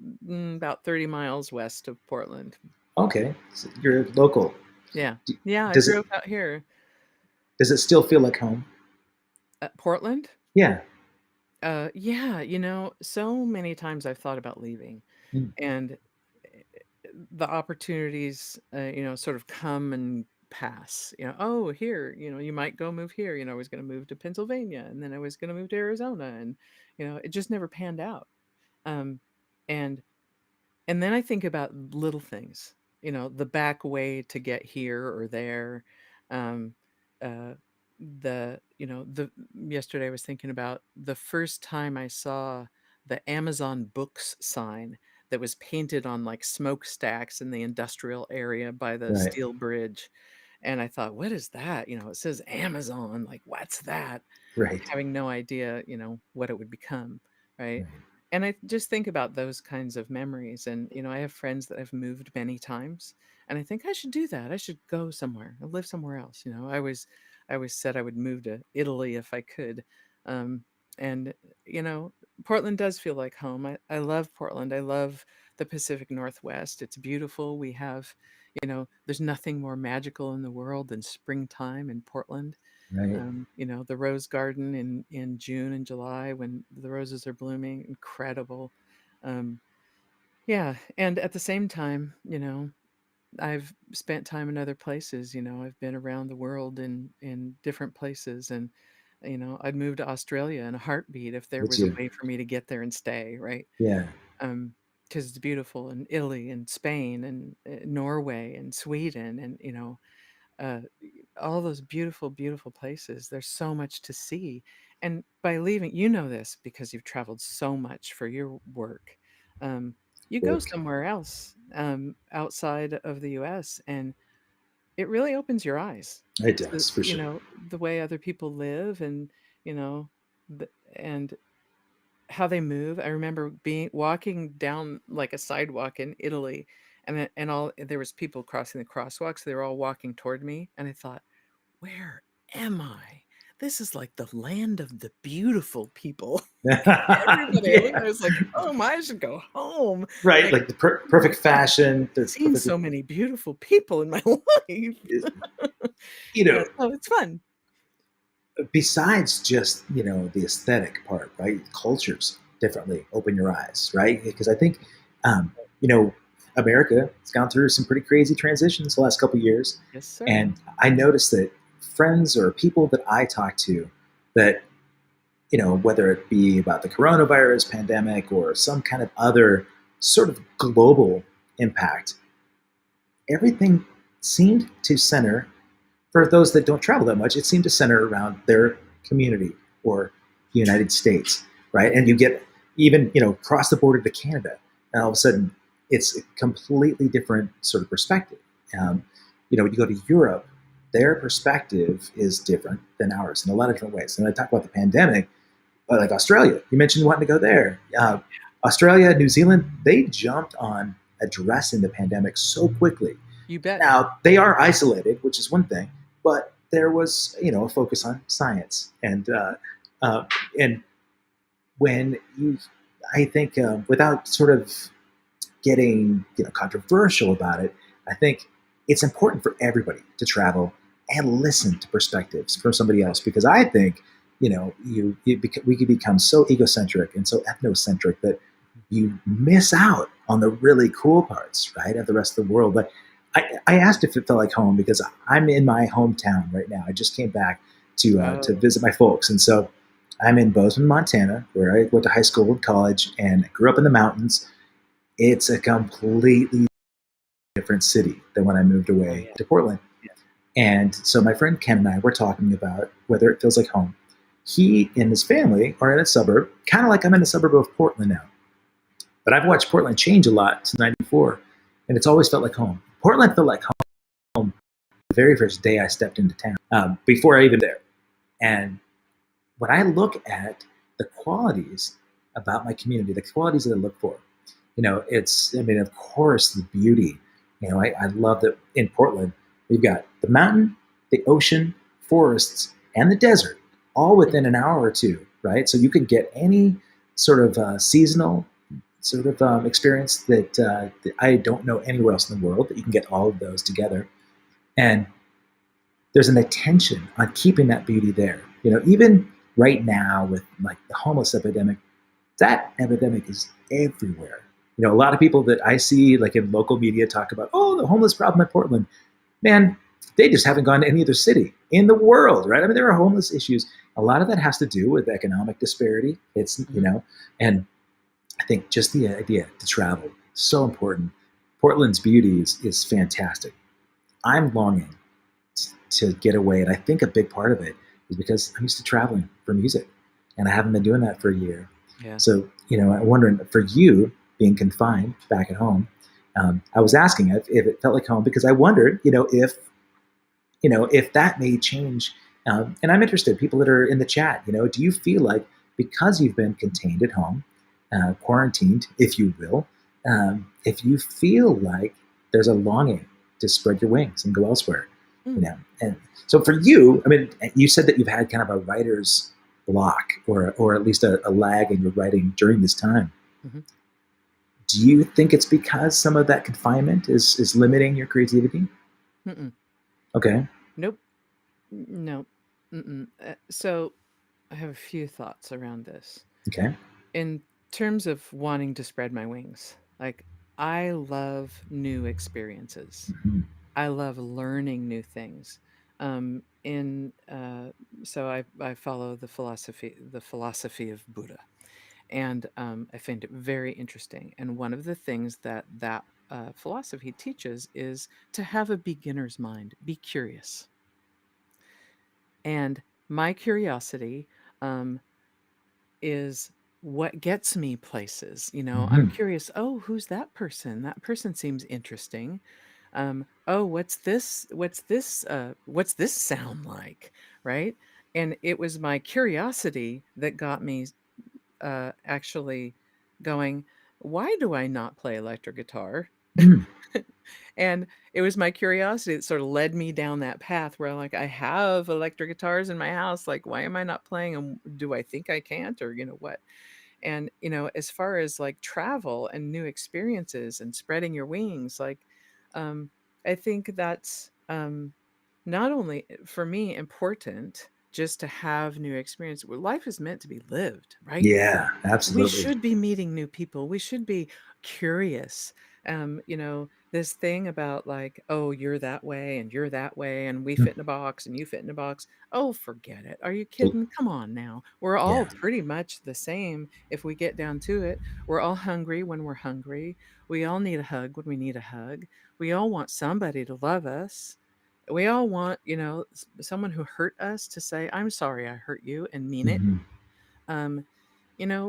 30 miles west of Portland. Okay, so you're local. Yeah. Yeah, I Does grew it up out here. does it still feel like home? At Portland? Yeah. Yeah, so many times I've thought about leaving, Mm, and the opportunities, sort of come and pass. Oh, here, you might go move here. I was going to move to Pennsylvania, and then I was going to move to Arizona, and it just never panned out. Um, and And then I think about little things, the back way to get here or there. Um, uh, the yesterday I was thinking about the first time I saw the Amazon Books sign that was painted on like smokestacks in the industrial area by the right. steel bridge. And I thought, what is that? It says Amazon, like, what's that? Right. Having no idea, what it would become. Right. Right. And I just think about those kinds of memories. And, I have friends that have moved many times. And I think I should do that. I should go somewhere and live somewhere else. I always said I would move to Italy if I could. Um, and, you know, Portland does feel like home. I love Portland. I love the Pacific Northwest. It's beautiful. We have, there's nothing more magical in the world than springtime in Portland. Right. The rose garden in June and July when the roses are blooming, incredible. Um, yeah, and at the same time, I've spent time in other places. I've been around the world in different places, and I'd move to Australia in a heartbeat if there Me was a too. way for me to get there and stay, right? Yeah. Because it's beautiful, in Italy and Spain and Norway and Sweden, and uh, all those beautiful, beautiful places. There's so much to see. And by leaving, this because you've traveled so much for your work. Um, you go Work. somewhere else outside of the US, and it really opens your eyes It to, does, for sure. the way other people live and, you know, and how they move. I remember walking down like a sidewalk in Italy, and all there was people crossing the crosswalk, so they were all walking toward me, and I thought, "Where am I? This is like the land of the beautiful people." Everybody, I Yeah. was like, "Oh my, I should go home." Right. Like, Like the perfect fashion. They're seen perfectly, so many beautiful people in my life. you Yeah, know, so it's fun. besides just, the aesthetic part, right? Cultures differently open your eyes, right? Because I think, um, you know, America has gone through some pretty crazy transitions the last couple of years. Yes, sir. And I noticed that friends or people that I talk to that, whether it be about the coronavirus pandemic or some kind of other sort of global impact, everything seemed to center, for those that don't travel that much, it seemed to center around their community or the United States, right? And you get even, cross the border to Canada, and all of a sudden it's a completely different sort of perspective. Um, you go to Europe, their perspective is different than ours in a lot of different ways. And I talk about the pandemic, but like Australia, you mentioned wanting to go there. Australia, New Zealand, they jumped on addressing the pandemic so quickly. You bet. Now, they are isolated, which is one thing, but there was, a focus on science. And when you, I think, without sort of getting, controversial about it, I think it's important for everybody to travel and listen to perspectives from somebody else, because I think, we could become so egocentric and so ethnocentric that you miss out on the really cool parts, right, of the rest of the world. But I asked if it felt like home because I'm in my hometown right now. I just came back to Oh, visit my folks, and so I'm in Bozeman, Montana, where I went to high school and college, and grew up in the mountains. It's a completely different city than when I moved oh away yeah. to Portland. And so my friend Ken and I were talking about whether it feels like home. He and his family are in a suburb, kind of like I'm in a suburb of Portland now. But I've watched Portland change a lot since '94, and it's always felt like home. Portland felt like home the very first day I stepped into town, before I even there. And when I look at the qualities about my community, the qualities that I look for, of course, the beauty. I love that in Portland, we've got the mountain, the ocean, forests, and the desert, all within an hour or two, right? So you can get any sort of seasonal sort of experience that I don't know anywhere else in the world, that you can get all of those together. And there's an attention on keeping that beauty there. Even right now with like the homeless epidemic, that epidemic is everywhere. A lot of people that I see like in local media talk about, oh, the homeless problem in Portland. Man, they just haven't gone to any other city in the world, right? I mean, there are homeless issues. A lot of that has to do with economic disparity. And I think just the idea to travel, so important. Portland's beauty is fantastic. I'm longing to get away, and I think a big part of it is because I'm used to traveling for music, and I haven't been doing that for a year. Yeah. So, I'm wondering, for you being confined back at home, I was asking if it felt like home, because I wondered, if that may change. And I'm interested, people that are in the chat, do you feel like because you've been contained at home, quarantined, if you will, if you feel like there's a longing to spread your wings and go elsewhere, and so for you, I mean, you said that you've had kind of a writer's block or at least a lag in your writing during this time. Mm-hmm. Do you think it's because some of that confinement is limiting your creativity? Mm-mm. Okay. Nope. No. So I have a few thoughts around this. Okay. In terms of wanting to spread my wings, like I love new experiences. Mm-hmm. I love learning new things. In So I follow the philosophy of Buddha, and I find it very interesting. And one of the things that philosophy teaches is to have a beginner's mind, be curious. And my curiosity is what gets me places. I'm Mm-hmm. curious. Oh, who's that person? That person seems interesting. Oh, what's this? What's this sound like? Right? And it was my curiosity that got me actually going, why do I not play electric guitar? Mm. And it was my curiosity that sort of led me down that path where like I have electric guitars in my house. Like, why am I not playing them? Do I think I can't, or what? And as far as like travel and new experiences and spreading your wings, like um, I think that's not only for me important just to have new experience. Well, life is meant to be lived, right? Yeah, We absolutely. should be meeting new people. We should be curious. This thing about like, oh, you're that way and you're that way, and we fit in a box and you fit in a box. Oh, forget it. Are you kidding? Come on now. We're all Yeah. pretty much the same if we get down to it. We're all hungry when we're hungry. We all need a hug when we need a hug. We all want somebody to love us. We all want, someone who hurt us to say, I'm sorry I hurt you and mean it. Mm-hmm. Um,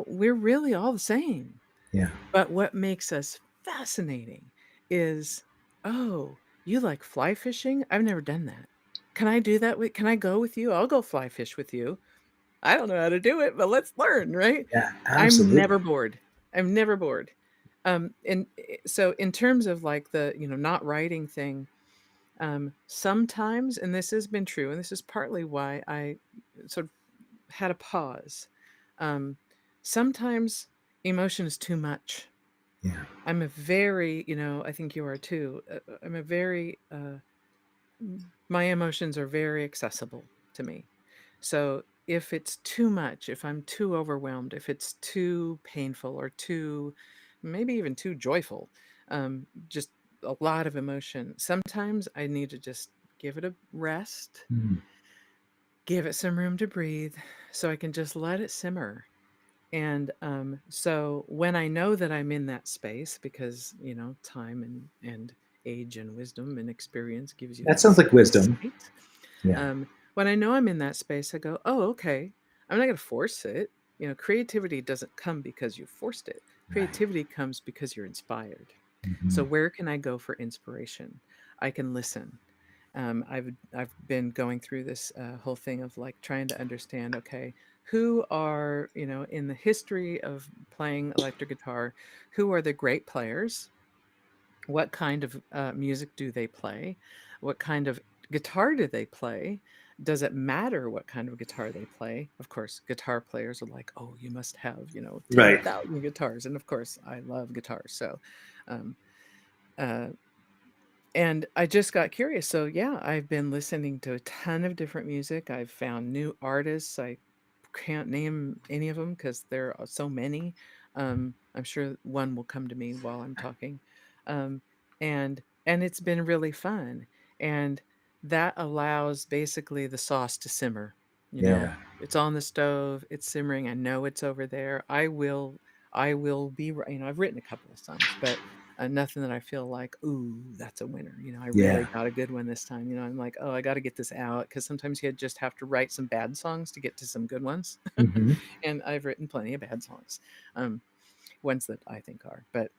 we're really all the same. Yeah. But what makes us fascinating is, oh, you like fly fishing? I've never done that. Can I do that? Can I go with you? I'll go fly fish with you. I don't know how to do it, but let's learn, right? Yeah, I'm absolutely. never bored. I'm never bored. And so in terms of like the, not writing thing, sometimes, and this has been true, and this is partly why I sort of had a pause. Um, Sometimes emotion is too much. Yeah. I'm a very, I think you are too. I'm a very, my emotions are very accessible to me. So if it's too much, if I'm too overwhelmed, if it's too painful or too, maybe even too joyful, just a lot of emotion, sometimes I need to just give it a rest, Mm. give it some room to breathe so I can just let it simmer. And so when I know that I'm in that space, because time and age and wisdom and experience gives you That sounds like this wisdom. state. Yeah. When I know I'm in that space, I go, oh, okay. I'm not going to force it. Creativity doesn't come because you forced it. Right. Creativity comes because you're inspired. Mm-hmm. So where can I go for inspiration? I can listen. I've been going through this whole thing of like trying to understand, okay, who are, in the history of playing electric guitar, who are the great players? What kind of music do they play? What kind of guitar do they play? Does it matter what kind of guitar they play? Of course, guitar players are like, oh, you must have, Right. 10,000 guitars. And of course, I love guitars. So, um, uh, and I just got curious. So, yeah, I've been listening to a ton of different music. I've found new artists. I can't name any of them because there are so many. I'm sure one will come to me while I'm talking. Um, and it's been really fun. And that allows basically the sauce to simmer. Yeah. It's on the stove, it's simmering. I know it's over there. I will be, I've written a couple of songs, but nothing that I feel like, ooh, that's a winner. I really Yeah. got a good one this time. I'm like, oh, I got to get this out because sometimes you just have to write some bad songs to get to some good ones. Mm-hmm. And I've written plenty of bad songs, um, ones that I think are. But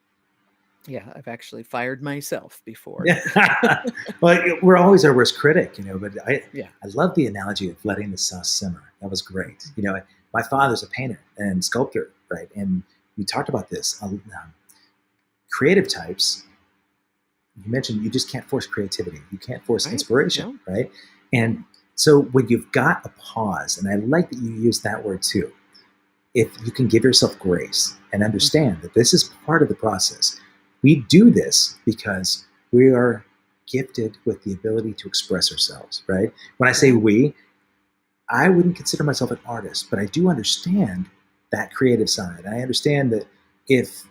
yeah, I've actually fired myself before. Yeah. Well, we're always our worst critic, but Yeah. I love the analogy of letting the sauce simmer. That was great. My father's a painter and sculptor, right? And we talked about this. Creative types, you mentioned you just can't force creativity. You can't force Right? inspiration, No. right? No. And so when you've got a pause, and I like that you use that word too, if you can give yourself grace and Mhm. understand that this is part of the process. We do this because we are gifted with the ability to express ourselves, right? When I say Yeah. we, I wouldn't consider myself an artist, but I do understand that creative side. I understand that if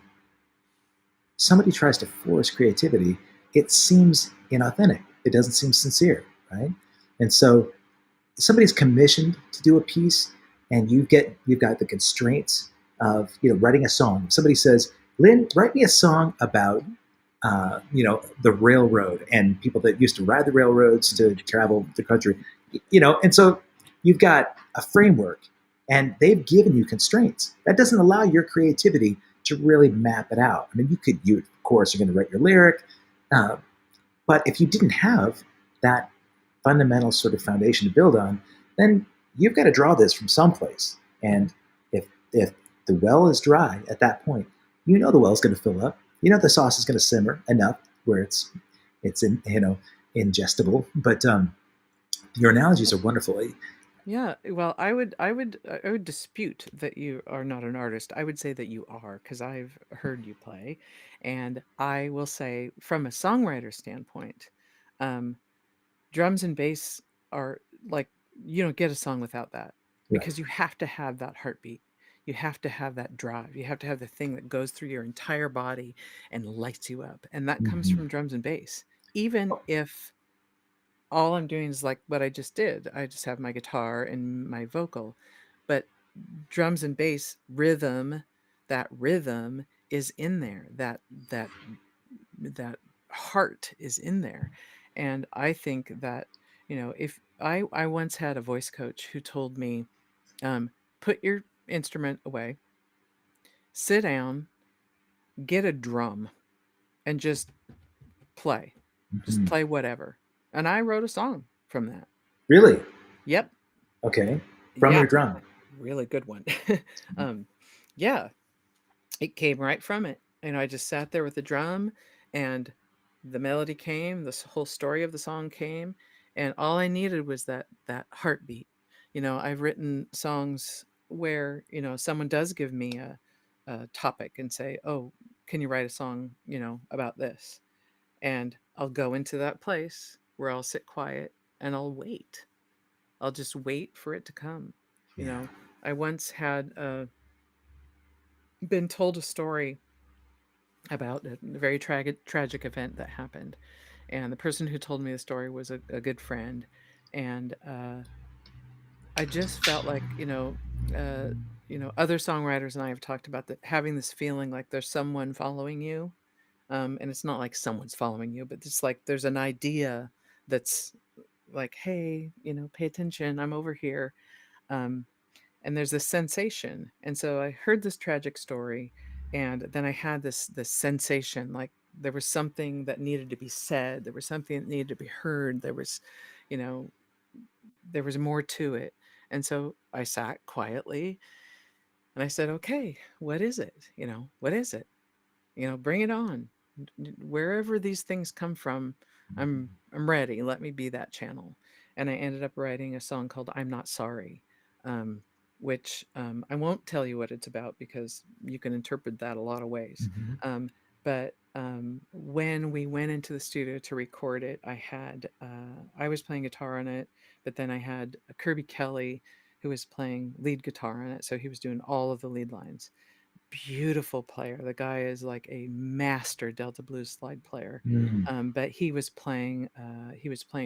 somebody tries to force creativity, it seems inauthentic. It doesn't seem sincere, right? And so somebody's commissioned to do a piece, and you've got the constraints of writing a song. If somebody says, "Lynn, write me a song about Mhm. the railroad and people that used to ride the railroads to travel the country," and so you've got a framework, and they've given you constraints. That doesn't allow your creativity to really map it out. I mean, you of course are going to write your lyric, uh, but if you didn't have that fundamental sort of foundation to build on, then you've got to draw this from someplace. And if the well is dry at that point, the well is going to fill up. The sauce is going to simmer enough where it's ingestible. But your analogies are wonderful. Yeah, well, I would dispute that you are not an artist. I would say that you are because I've heard you play, and I will say from a songwriter standpoint, um, drums and bass are like you don't get a song without that Right. because you have to have that heartbeat. You have to have that drive. You have to have the thing that goes through your entire body and lights you up, and that comes Mm-hmm. from drums and bass. Even if all I'm doing is like what I just did. I just have my guitar and my vocal. But drums and bass rhythm, that rhythm is in there. That heart is in there. And I think that, if I once had a voice coach who told me, put your instrument away, sit down, get a drum, and just play. Just Mm-hmm. play whatever. And I wrote a song from that. Really? Yep. Okay. From Yeah. your drum. Really good one. um, yeah, it came right from it. I just sat there with the drum, and the melody came, this whole story of the song came, and all I needed was that heartbeat. I've written songs where, someone does give me a topic and say, "Oh, can you write a song, about this?" And I'll go into that place where I'll sit quiet and I'll wait. I'll just wait for it to come. You Yeah. know, I once had been told a story about a very tragic event that happened, and the person who told me the story was a good friend, and I just felt like other songwriters and I have talked about that having this feeling like there's someone following you, and it's not like someone's following you, but it's like there's an idea that's like, hey, pay attention, I'm over here. Um, and there's this sensation. And so I heard this tragic story, and then I had this sensation, like there was something that needed to be said, there was something that needed to be heard, you know there was more to it. And so I sat quietly and I said, okay, what is it? What is it? Bring it on. Wherever these things come from, I'm ready. Let me be that channel. And I ended up writing a song called "I'm Not Sorry," um, which I won't tell you what it's about because you can interpret that a lot of ways. Mm-hmm. But when we went into the studio to record it, I was playing guitar on it, but then I had Kirby Kelly who was playing lead guitar on it, so he was doing all of the lead lines. Beautiful player. The guy is like a master Delta blues slide player. Mm-hmm. But he was playing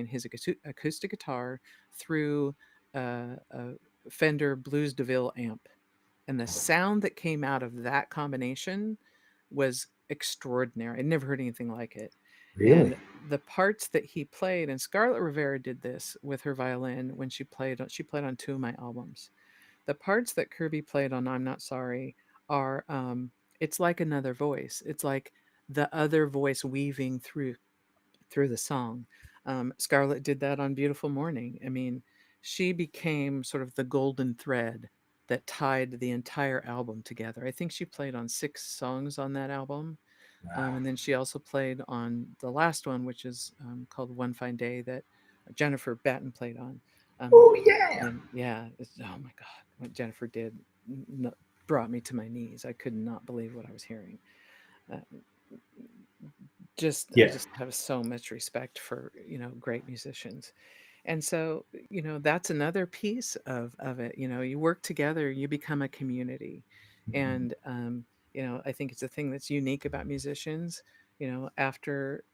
his acoustic guitar through a Fender Blues DeVille amp, and the sound that came out of that combination was extraordinary. I'd never heard anything like it. Really? And the parts that he played, and Scarlet Rivera did this with her violin when she played on two of my albums. The parts that Kirby played on "I'm Not Sorry" are it's like another voice. It's like the other voice weaving through the song. Scarlett did that on "Beautiful Morning." I mean, she became sort of the golden thread that tied the entire album together. I think she played on 6 songs on that album. Wow. And then she also played on the last one, which is called One Fine Day, that Jennifer Batten played on. Oh yeah. And yeah, oh my God, what Jennifer did brought me to my knees. I could not believe what I was hearing. Uh, I Yeah. just have so much respect for, great musicians. And so, that's another piece of it. You work together, you become a community. Mhm. And I think it's a thing that's unique about musicians. After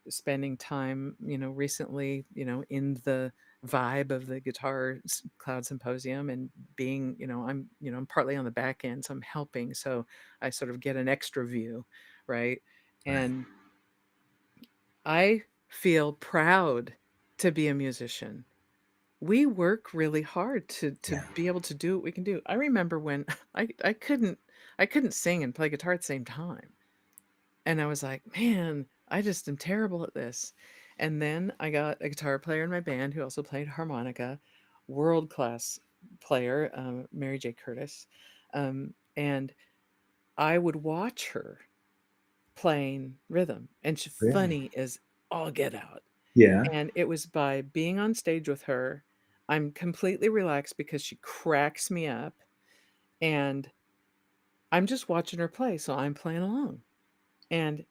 spending time, recently, in the vibe of the Guitar Cloud Symposium, and being, I'm partly on the back end, so I'm helping. So I sort of get an extra view, right? Right. And I feel proud to be a musician. We work really hard to Yeah. be able to do what we can do. I remember when I couldn't sing and play guitar at the same time. And I was like, "Man, I just am terrible at this." And then I got a guitar player in my band who also played harmonica, world-class player, Mary J. Curtis. And I would watch her playing rhythm, and she's Really. funny as all get out. Yeah. And it was by being on stage with her, I'm completely relaxed because she cracks me up, and I'm just watching her play, so I'm playing along. And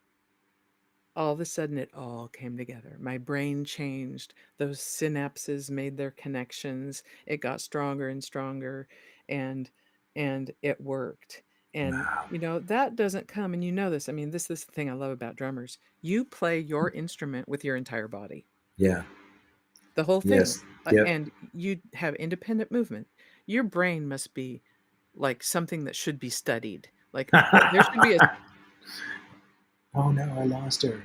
all of a sudden, it all came together. My brain changed. Those synapses made their connections. It got stronger and stronger, and it worked. And Wow. that doesn't come. And this. I mean, this is the thing I love about drummers. You play your instrument with your entire body. Yeah. The whole thing, Yes. Yep. and you have independent movement. Your brain must be like something that should be studied. Like, there should be a Oh no, I lost her.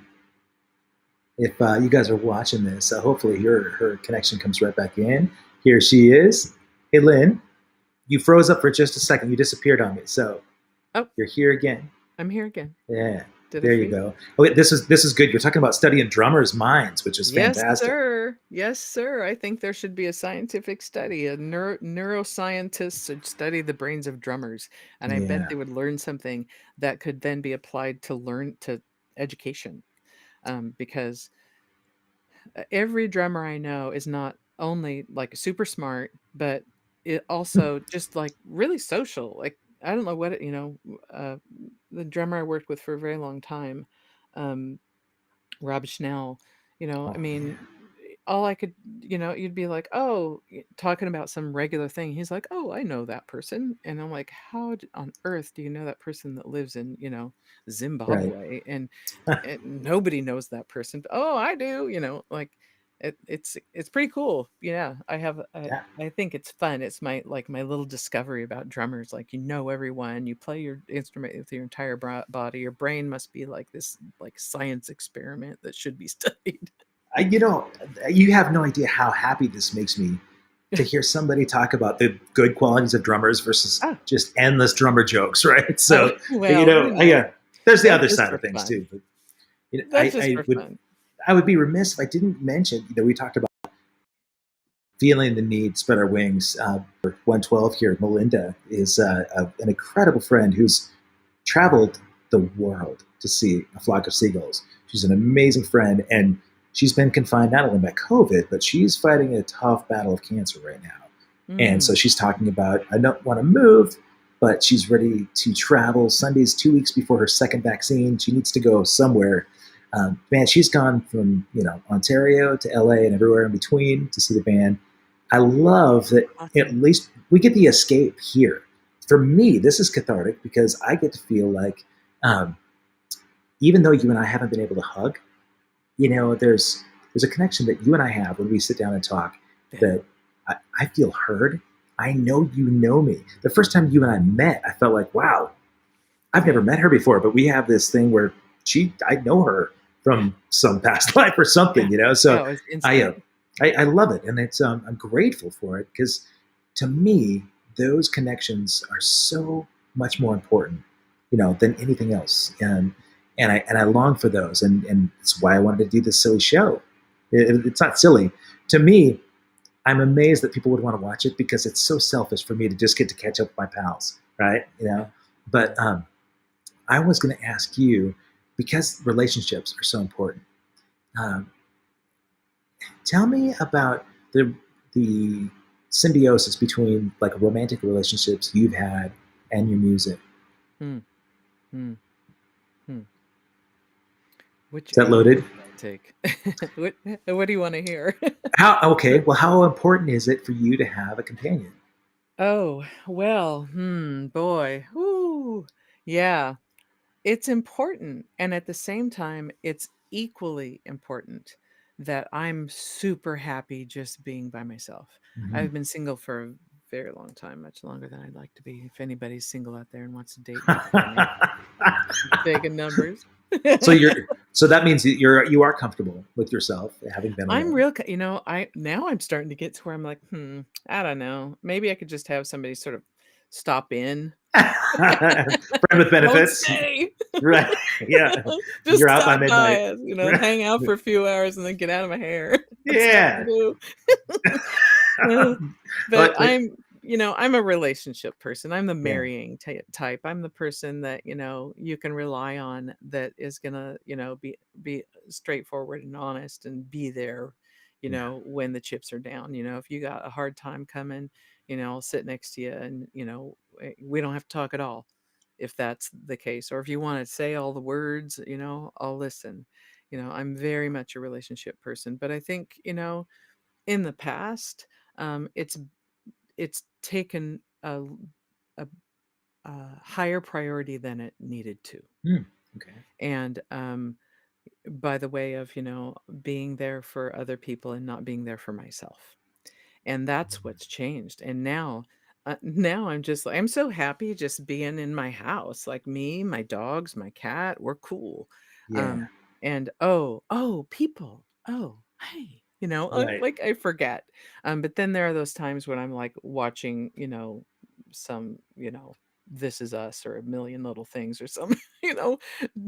If you guys are watching this, hopefully her connection comes right back in. Here she is. Hey Lynn, you froze up for just a second. You disappeared on me. So Oh, you're here again. I'm here again. Yeah. Did I There you freeze? go. Okay, this is good. You're talking about studying drummers' minds, which is Yes, fantastic. sir. Yes, sir. I think there should be a scientific study. A neuroscientist should study the brains of drummers, and I bet Yeah. they would learn something that could then be applied to education. Because every drummer I know is not only like super smart, but it also just like really social. Like, I don't know what the drummer I worked with for a very long time, um, Rob Schnell, I Oh mean, yeah. all I could, you'd be like, "Oh," talking about some regular thing. He's like, "Oh, I know that person." And I'm like, "How on earth do you know that person that lives in, Right. Zimbabwe?" And nobody knows that person. But, "Oh, I do," like it's pretty cool. Yeah, Yeah. I think it's fun. It's my little discovery about drummers. Like, everyone, you play your instrument with your entire body. Your brain must be like this like science experiment that should be studied. I, you know, you have no idea how happy this makes me to hear somebody talk about the good qualities of drummers versus Oh, just endless drummer jokes, right? oh, So, well, there's the that's other just side for of things fun. too. But That's just for fun. I would be remiss if I didn't mention. We talked about feeling the need, spread our wings. 112 here, Melinda is an incredible friend who's traveled the world to see a flock of seagulls. She's an amazing friend, and she's been confined not only by COVID, but she's fighting a tough battle of cancer right now. And so Mm. she's talking about, I don't want to move, but she's ready to travel. Sunday's 2 weeks before her second vaccine. She needs to go somewhere. Man, she's gone from Ontario to LA and everywhere in between to see the band. I love that at Awesome. least we get the escape here. For me, this is cathartic because I get to feel like, um, even though you and I haven't been able to hug, there's a connection that you and I have when we sit down and talk Yeah. that I feel heard. I know you know me. The first time you and I met, I felt like, wow, I've Yeah. never met her before, but we have this thing where I know her from some past life or Yeah. something. So Oh, it's I, instant. uh, I love it, and I'm grateful for it because to me, those connections are so much more important, than anything else. And I long for those, and it's why I wanted to do this silly show. It's not silly to me. I'm amazed that people would want to watch it because it's so selfish for me to just get to catch up with my pals, right? But I was going to ask you, because relationships are so important. Um, Tell me about the symbiosis between like romantic relationships you've had and your music. Hmm. Hmm. Hmm. Which Is that angle loaded? would you take? What do you want to hear? How important is it for you to have a companion? Oh, well, boy. Ooh. Yeah. It's important, and at the same time, it's equally important that I'm super happy just being by myself. Mm-hmm. I've been single for a very long time, much longer than I'd like to be. If anybody's single out there and wants to date me, call me. Taking numbers. So so that means that you are comfortable with yourself having been I'm alone. real, I'm starting to get to where I'm like, I don't know. Maybe I could just have somebody sort of stop in. Friend with Don't benefits, stay. right? Yeah, Just you're out by stop midnight. by us, Right. hang out for a few hours and then get out of my hair. Got stuff to Yeah. do. Uh, but Like, I'm a relationship person. I'm the yeah, marrying type. I'm the person that, you can rely on, that is gonna, be straightforward and honest and be there, yeah, when the chips are down. If you got a hard time coming, I'll sit next to you, and, we don't have to talk at all if that's the case. Or if you want to say all the words, I'll listen. I'm very much a relationship person. But I think, in the past, it's taken a, a higher priority than it needed to. Hmm, okay. And by the way of, being there for other people and not being there for myself. And that's what's changed. And now I'm so happy just being in my house, like me, my dogs, my cat, we're cool. Yeah, Um, and oh, people, oh, hey, right. like I forget. But then there are those times when I'm like watching, some, This Is Us or A Million Little Things or some, you know,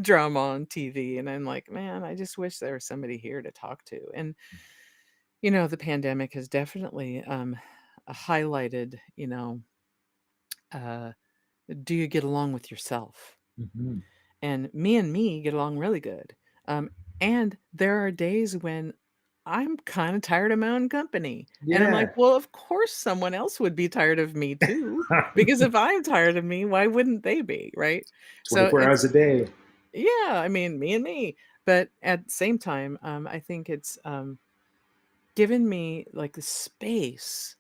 drama on TV. And I'm like, man, I just wish there was somebody here to talk to. And the pandemic has definitely highlighted, uh, do you get along with yourself? Hmm. And me get along really good. Um, and there are days when I'm kind of tired of my own company. And I'm like, Yeah. well, of course someone else would be tired of me too. Because if I'm tired of me, why wouldn't they be? Right. So 24 hours it's, a day. yeah, I mean, me and me. But at the same time, I think it's given me like the space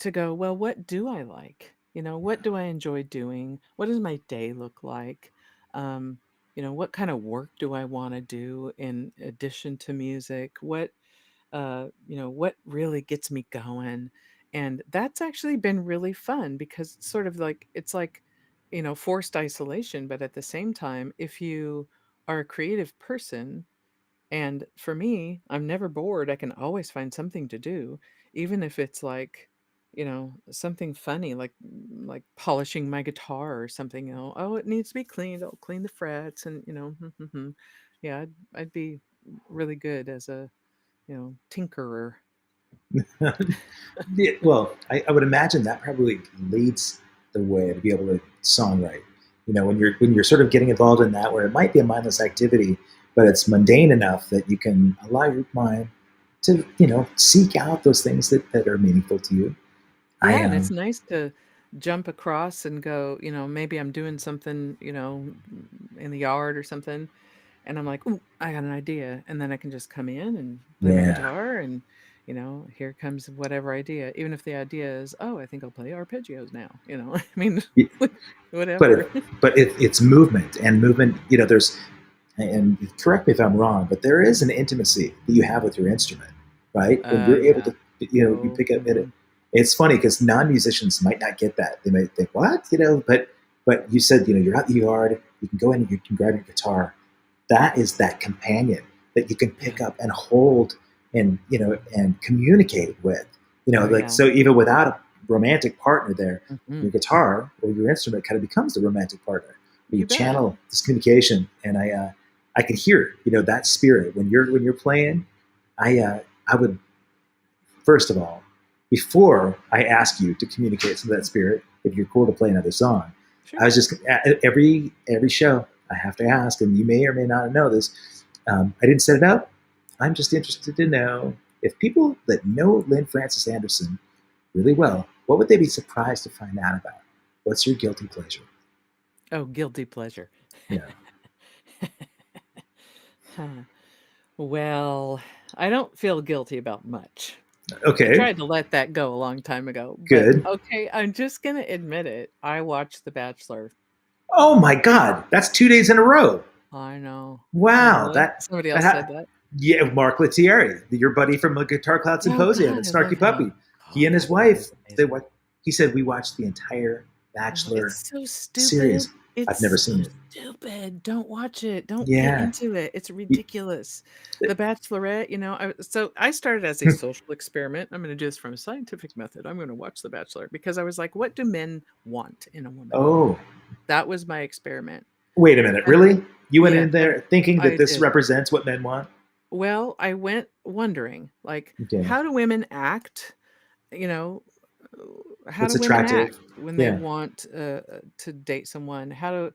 to go, well, what do I like? What do I enjoy doing? What does my day look like? Um, what kind of work do I want to do in addition to music? What really gets me going? And that's actually been really fun because it's like, forced isolation, but at the same time, if you are a creative person, and for me, I'm never bored. I can always find something to do, even if it's like, something funny, like polishing my guitar or something. Oh, it needs to be cleaned. I'll clean the frets, and yeah, I'd be really good as a tinkerer. Yeah, well, I would imagine that probably leads the way to be able to songwrite. When you're sort of getting involved in that, where it might be a mindless activity, but it's mundane enough that you can allow your mind to seek out those things that are meaningful to you. I Yeah, and it's nice to jump across and go. Maybe I'm doing something, in the yard or something, and I'm like, "Ooh, I got an idea," and then I can just come in and play my Yeah. guitar, and here comes whatever idea. Even if the idea is, "Oh, I think I'll play arpeggios now," I mean, but whatever. it's movement and movement. There's, and correct me if I'm wrong, but there is an intimacy that you have with your instrument, right? When you're able Yeah. to, you Oh, pick up it. It's funny because non-musicians might not get that. They might think, what, but you said, you're out in the yard, you can go in and you can grab your guitar. That is that companion that you can yeah. pick up and hold and, and communicate with, Oh, like, yeah. so even without a romantic partner there, your Mhm. guitar or your instrument kind of becomes the romantic partner. You You bet. channel this communication, and I can hear that spirit when you're playing. I would, first of all, before I ask you to communicate some of that spirit, if you're cool to play another song, I Sure. was just every show I have to ask, and you may or may not know this. I didn't set it up. I'm just interested to know if people that know Lynn Frances Anderson really well, what would they be surprised to find out about? What's your guilty pleasure? Oh, guilty pleasure. Yeah. Huh. Well, I don't feel guilty about much. I Okay. tried to let that go a long time ago, but Good. okay, I'm just gonna admit it. I watched The Bachelor. Oh my God, that's 2 days in a row. I know. Oh, Wow. really? Somebody That else said that? yeah, Mark Lettieri, your buddy from the Guitar Cloud Oh Symposium God, and I Snarky love Puppy. him. He Oh, and his that guy wife, is amazing. he said we watched the entire Oh, Bachelor it's so stupid. series. I've never It's so seen it. stupid. Don't watch it. Don't get Yeah. into it. It's ridiculous. The Bachelorette, so I started as a social experiment. I'm going to do this from a scientific method. I'm going to watch The Bachelor because I was like, what do men want in a woman? Oh, That was my experiment. wait a minute. And Really? You went yeah, in there thinking that I this did. represents what men want? Well, I went wondering, like, Okay. how do women act? You know, how What's do women act attractive? when they Yeah. want to date someone? How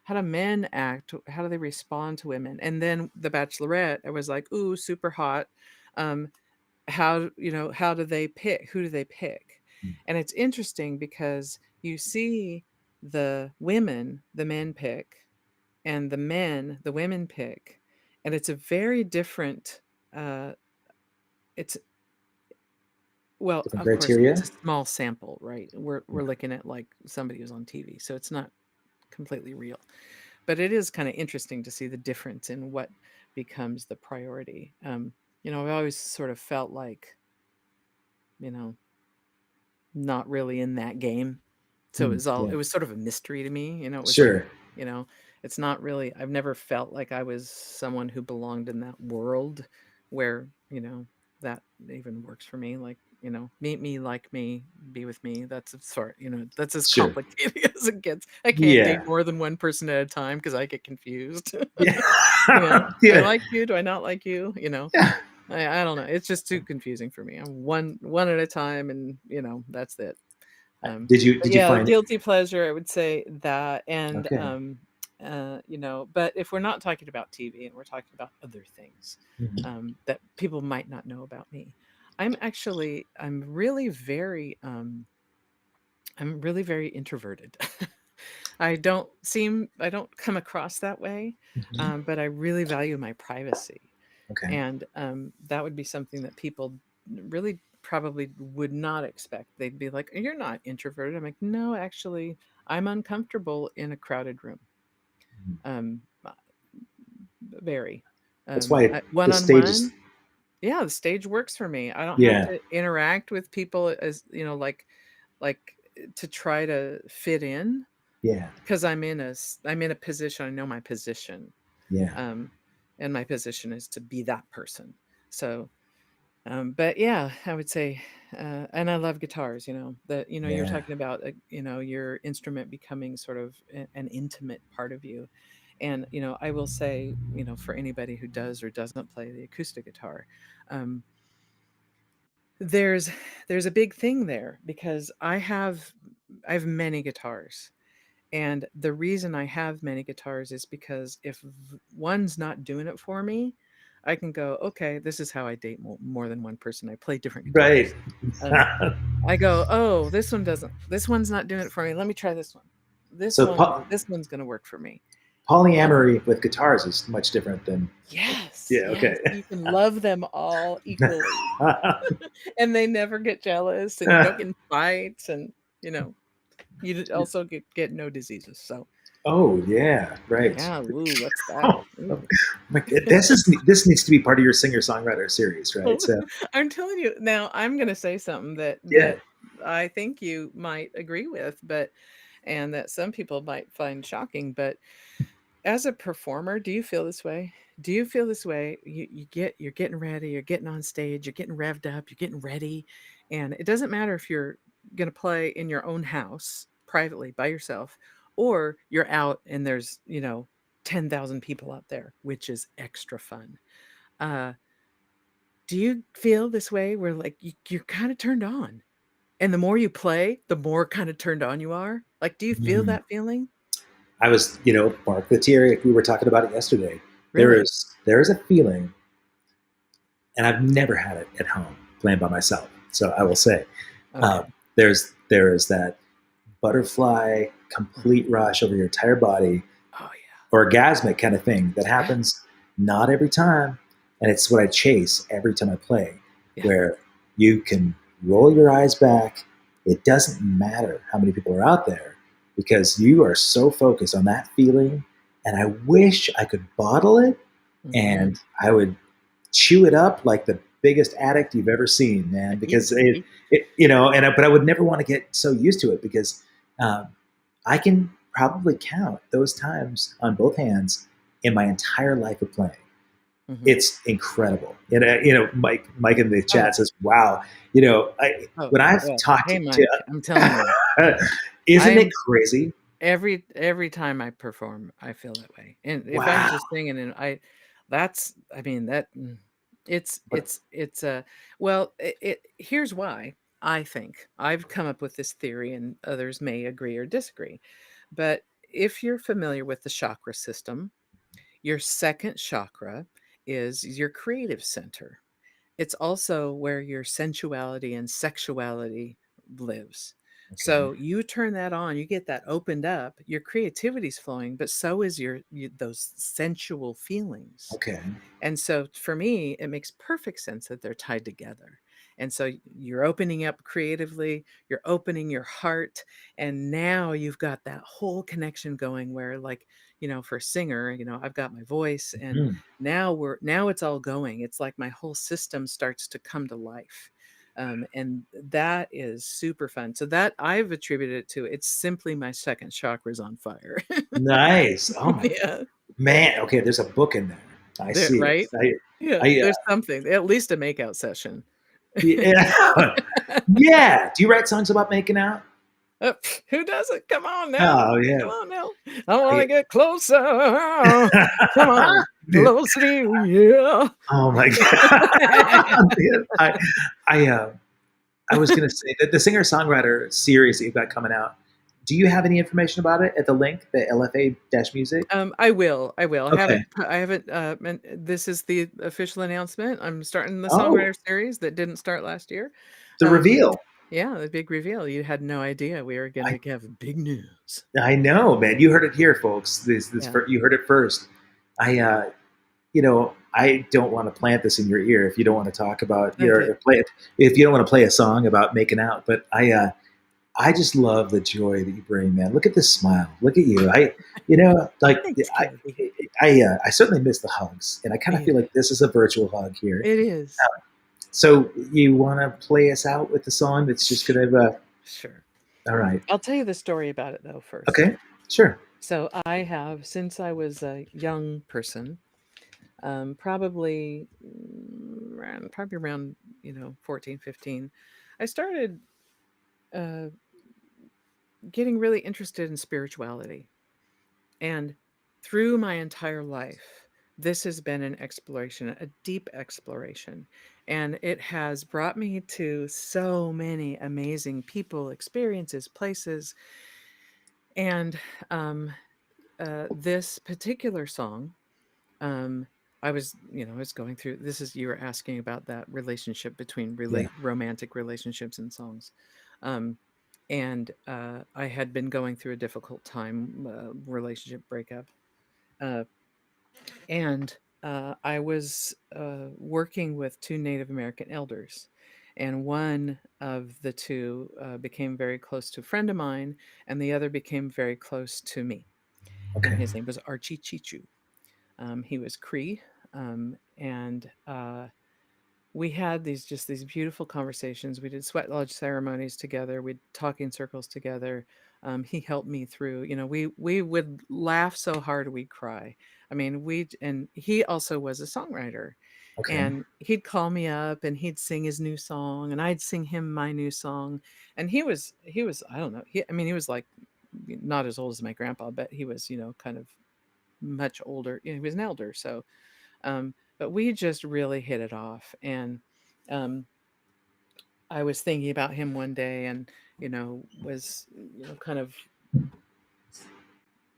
do men act? How do they respond to women? And then The Bachelorette, I was like, ooh, super hot. Um, how do they pick? Who do they pick? And it's interesting because you see the men pick, and the women pick, and it's a very different. Uh, it's Well, Different of course, it's criteria? a small sample, right? We're looking at, like, somebody who's on TV, so it's not completely real. But it is kinda interesting to see the difference in what becomes the priority. I've always sort of felt like, you know, not really in that game. So it Yeah. was sort of a mystery to me, it was like, Sure. you know, it's not really I've never felt like I was someone who belonged in that world where, that even works for me. Like, meet me, like me, be with me. That's as far, that's as Sure. complicated as it gets. I can't date Yeah. more than one person at a time because I get confused. Yeah. Do I Yeah. like you? Do I not like you? Yeah. I don't know. It's just too confusing for me. I'm one at a time, and that's it. But Did you yeah, find it? guilty pleasure, I would say that, and Okay. but if we're not talking about TV and we're talking about other things Mhm. that people might not know about me, I'm really very introverted. I don't come across that way, Mhm. but I really value my privacy. Okay. And that would be something that people really probably would not expect. They'd be like, "You're not introverted." I'm like, "No, actually, I'm uncomfortable in a crowded room." Mhm. Uh, Very. That's why One the on stage is. one, yeah, the stage works for me. I don't have Yeah. to interact with people as to try to fit in Yeah. because I'm in a position. I know my position, Yeah. um, and my position is to be that person. So but yeah, I would say, and I love guitars, that, you're Yeah. talking about, your instrument becoming sort of an intimate part of you. And, I will say, for anybody who does or doesn't play the acoustic guitar, um, there's, there's a big thing there because I have many guitars. And the reason I have many guitars is because if one's not doing it for me, I can go, okay, this is how I date more than one person. I play different Right. guitars. Um, I go, oh, this one's not doing it for me. Let me try this one. So This one's going to work for me. Um, polyamory with guitars is much different than. yes, Yeah. Okay. yes. You can love them all equally and they never get jealous and you don't get in fights and, you know, also get no diseases. So, Oh yeah. Right. yeah, ooh, what's that? Oh, Ooh. this needs to be part of your singer-songwriter series, right? So I'm telling you now, I'm gonna say something that yeah. I think you might agree with, but and that some people might find shocking, but as a performer, do you feel this way? Do you feel this way? You're getting ready, you're getting on stage, you're getting revved up, you're getting ready, and it doesn't matter if you're gonna play in your own house privately by yourself, or you're out and there's 10,000 people out there, which is extra fun. Uh, do you feel this way where like you're kind of turned on? And the more you play, the more kind of turned on you are. Like, do you feel Mm. that feeling? I was, Mark the Tier, we were talking about it yesterday. Really? There is a feeling, and I've never had it at home playing by myself. So I will say, uh, Okay. there is that butterfly complete rush over your entire body, Oh orgasmic kind of thing that yeah. Yeah. happens not every time, and it's what I chase every time I play, Yeah. where you can roll your eyes back. It doesn't matter how many people are out there because you are so focused on that feeling. And I wish I could bottle it Mm-hmm. and I would chew it up like the biggest addict you've ever seen, man. Because but I would never want to get so used to it because um, I can probably count those times on both hands in my entire life of playing. Mm-hmm. It's incredible. And Mike in the Oh, chat says, "Wow, oh, when I've well, talked hey, to, Mike, I'm telling you, isn't it I'm crazy? every time I perform, I feel that way. And if I'm Wow, just singing and I mean, what, it's a, well, here's why I think I've come up with this theory and others may agree or disagree. But if you're familiar with the chakra system, your second chakra is your creative center. It's also where your sensuality and sexuality lives. okay, So you turn that on, you get that opened up, your creativity's flowing, but so is those sensual feelings. okay, And so for me, it makes perfect sense that they're tied together. And so you're opening up creatively, you're opening your heart, and now you've got that whole connection going where, like, for a singer, I've got my voice, and mhm. now it's all going. It's like my whole system starts to come to life. And that is super fun. So that I've attributed it to, it's simply my second chakra's on fire. Nice. Oh my Yeah. man. Okay, there's a book in there. I There, see it. right? Yeah, I there's something, at least a makeout session. yeah, yeah. Do you write songs about making out? Who doesn't? Come on now. Oh yeah. Come on now. I wanna I, get closer. Come on. Closer to you, yeah. oh my god. Dude, I I was going to say that the singer songwriter series that you've got coming out. Do you have any information about it at the link, the LFA music? I will, I will. Okay. I haven't, this is the official announcement. I'm starting the Oh, Songwriter Series that didn't start last year. the Um, reveal. yeah, the big reveal. You had no idea we were I, gonna have big news. I know, man. You heard it here, folks. Yeah, You heard it first. I I don't want to plant this in your ear if you don't want to talk about okay. play it if you don't want to play a song about making out. But I just love the joy that you bring, man. Look at this smile. Look at you. Thanks, Kelby. I certainly miss the hugs, and I kind of It feel like this is a virtual hug here. it is. So you want to play us out with the song that's just Sure, going to, sure. all right. I'll tell you the story about it, though, first. Okay. Sure. So I have, since I was a young person, probably around, 14, 15, I started uh, getting really interested in spirituality. And through my entire life, this has been an exploration, a deep exploration. And it has brought me to so many amazing people, experiences, places. And um, this particular song, um, I was going through this is you were asking about that relationship between Yeah. romantic relationships and songs. Um, and I had been going through a difficult time, relationship breakup. Uh, and I was working with two Native American elders. And one of the two became very close to a friend of mine, and the other became very close to me. And Okay. his name was Archie Chichu. He was Cree, and we had these beautiful conversations. We did sweat lodge ceremonies together. We'd talk in circles together. He helped me through. We would laugh so hard we'd cry. I mean, and he also was a songwriter, Okay. and he'd call me up and he'd sing his new song, and I'd sing him my new song. And he was I don't know. He was like not as old as my grandpa, but he was kind of much older. He was an elder, so but we just really hit it off. And um, I was thinking about him one day and, was, kind of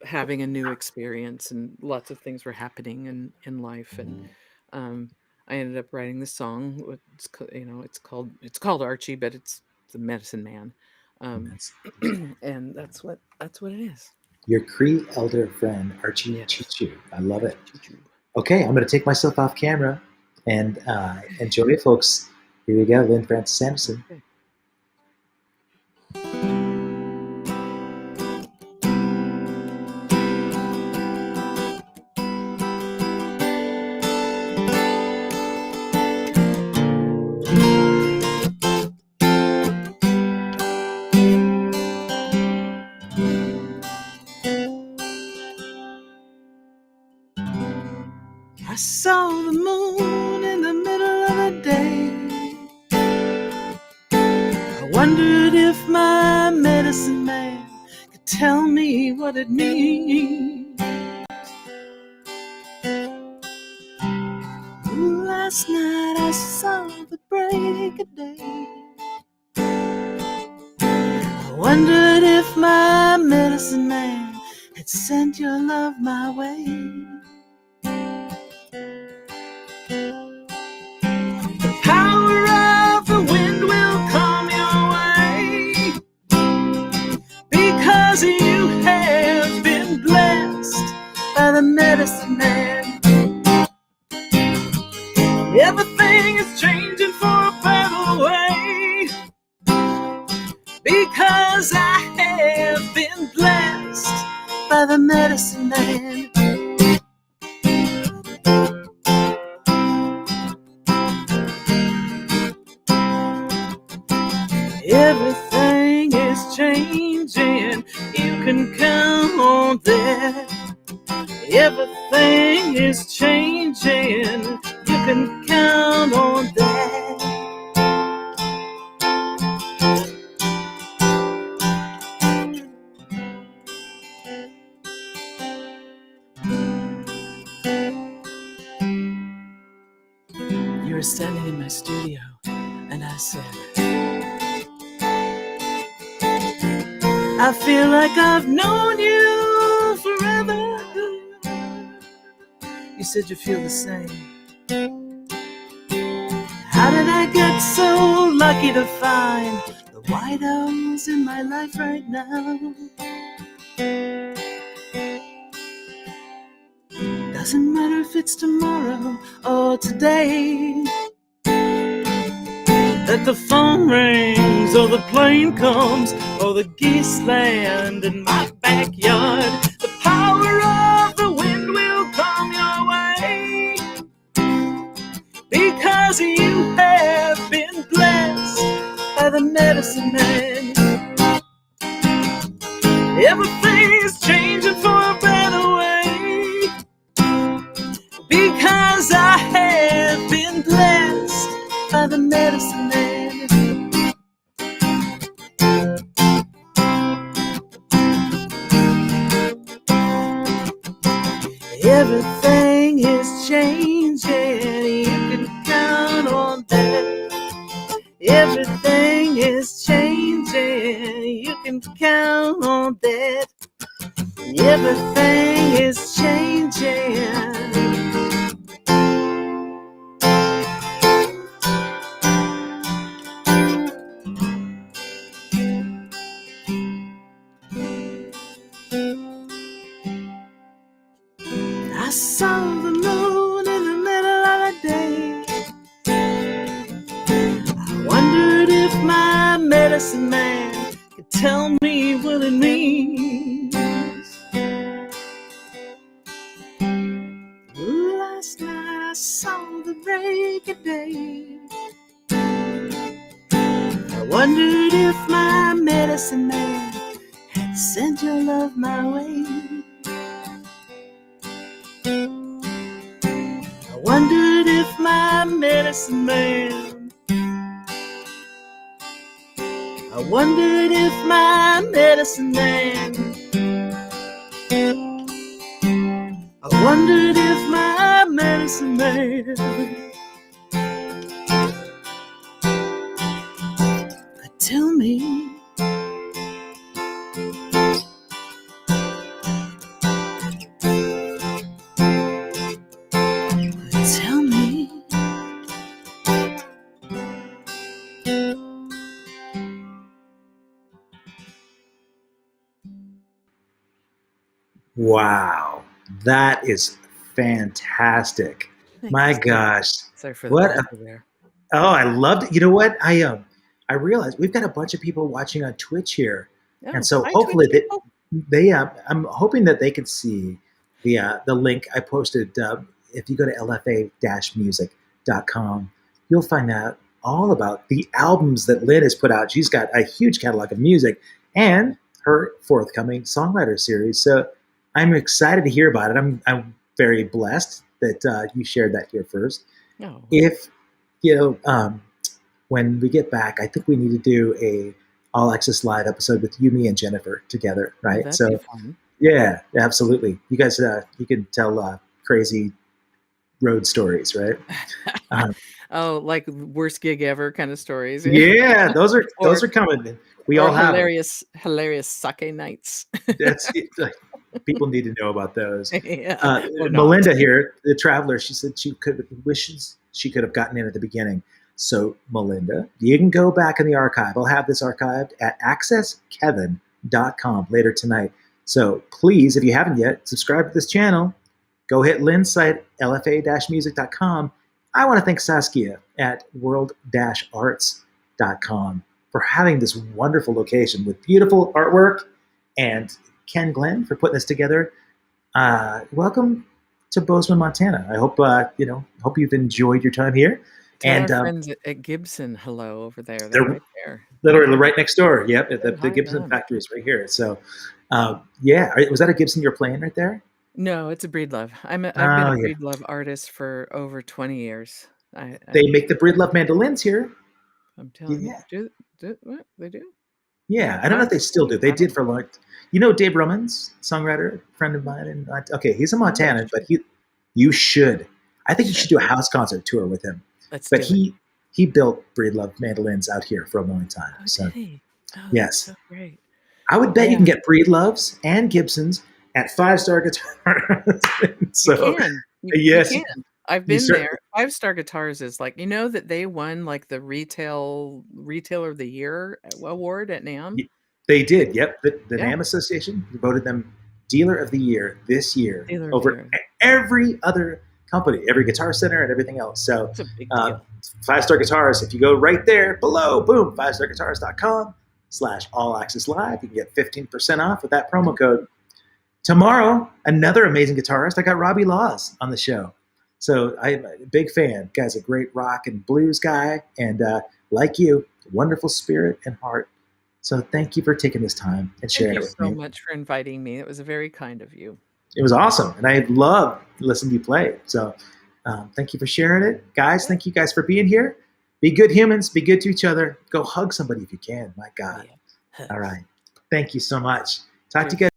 having a new experience, and lots of things were happening in life. And I ended up writing this song. It's called Archie, but it's the Medicine Man. Um, That's and that's what it is. your Cree elder friend, Archie Yes. Chichu. I love it. Choo-choo. Okay, I'm going to take myself off camera and enjoy it, folks. Here we go, Lynn Frances Anderson. Okay. I saw the moon in the middle of the day. I wondered if my medicine man could tell me what it means. Last night I saw the break of day. I wondered if my medicine man had sent your love my way. The power of the wind will come your way, because you have been blessed by the medicine man. Everything is changing for a better way, because I have been blessed by the medicine man. Everything is changing, you can count on that. Everything is changing, you can count on that. You were standing in my studio, and I said, I feel like I've known you forever. You said you feel the same. How did I get so lucky to find the white owls in my life right now? Doesn't matter if it's tomorrow or today, that the phone rings or the plane comes or the geese land in my backyard. The power of the wind will come your way, because you have been blessed by the medicine man. Everything is changing for a better way, because I have been blessed by the medicine man. Everything is changing, you can count on that. Everything is changing, you can count on that. Everything is changing. I saw the moon in the middle of the day. I wondered if my medicine man could tell me what it means. Last night I saw the break of day. I wondered if my medicine man had sent your love my way. I wondered if my medicine man, I wondered if my medicine man, I wondered if my medicine man tell me. Tell me. Wow, that is fantastic. Thank My you. gosh, Sorry for the what buzzer there. oh, I loved it. You know what? I realized we've got a bunch of people watching on Twitch here, and Oh, so hi, hopefully Twitch people. I'm hoping that they can see the link I posted. If you go to lfa-music.com, you'll find out all about the albums that Lynn has put out. She's got a huge catalog of music and her forthcoming Songwriter Series. So I'm excited to hear about it. I'm very blessed that you shared that here first. Oh, If you know, when we get back, I think we need to do a All Access Live episode with you, me, and Jennifer together, oh, right? that'd be So fun. yeah, absolutely. You guys, you can tell crazy road stories, right? Oh, like worst gig ever kind of stories. Yeah, those or are coming. We or all have them. hilarious sake nights. That's like, people need to know about those. Yeah, or not. Melinda here, the traveler, she said she wishes she could have gotten in at the beginning. So Melinda, you can go back in the archive. I'll have this archived at accesskevin.com later tonight. So please, if you haven't yet, subscribe to this channel. Go hit Lynn's site, lfa-music.com. I want to thank Saskia at world-arts.com for having this wonderful location with beautiful artwork, and Ken Glenn for putting this together. Welcome to Bozeman, Montana. I hope hope you've enjoyed your time here. Tell And our friends at Gibson hello over there. They're they're right there. literally right next door. Yep, the Hi, Gibson them. factory is right here. So, was that a Gibson you're playing right there? No, it's a Breedlove. I've been Oh, a yeah. Breedlove artist for over 20 years. They make the Breedlove mandolins here. I'm telling Yeah. you. Do what? They do? Yeah, I don't know if they still do. They I don't did for like, Dave Rummins, songwriter, friend of mine, and okay, he's a Montanan, but you should. I think you should do a house concert tour with him. Let's But do it. he built Breedlove mandolins out here for a long time. Oh, So did he? Oh, that's yes, so great. I would bet you Yeah. can get Breedloves and Gibsons at 5-Star Guitars. So You can. yes, You can. I've been there. 5-Star Guitars is like, you know that they won like the Retailer of the Year award at NAMM? they did. Yep, the Yeah. NAMM Association voted them Dealer of the Year this year Dealer of the over Year. every other company, every Guitar Center and everything else. So It's a big deal. 5-Star Guitars, if you go right there below, boom, 5starguitars.com/all access live, you can get 15% off with that promo code. Tomorrow, another amazing guitarist. I got Robbie Laws on the show. So I'm a big fan. Guy's a great rock and blues guy, and like you, wonderful spirit and heart. So thank you for taking this time and sharing Thank it you with so me. much for inviting me. It was very kind of you. It was awesome, and I love listening to you play. So thank you for sharing it. Guys, thank you guys for being here. Be good humans. Be good to each other. Go hug somebody if you can. My God. Yeah. All right. Thank you so much. Talk to you guys.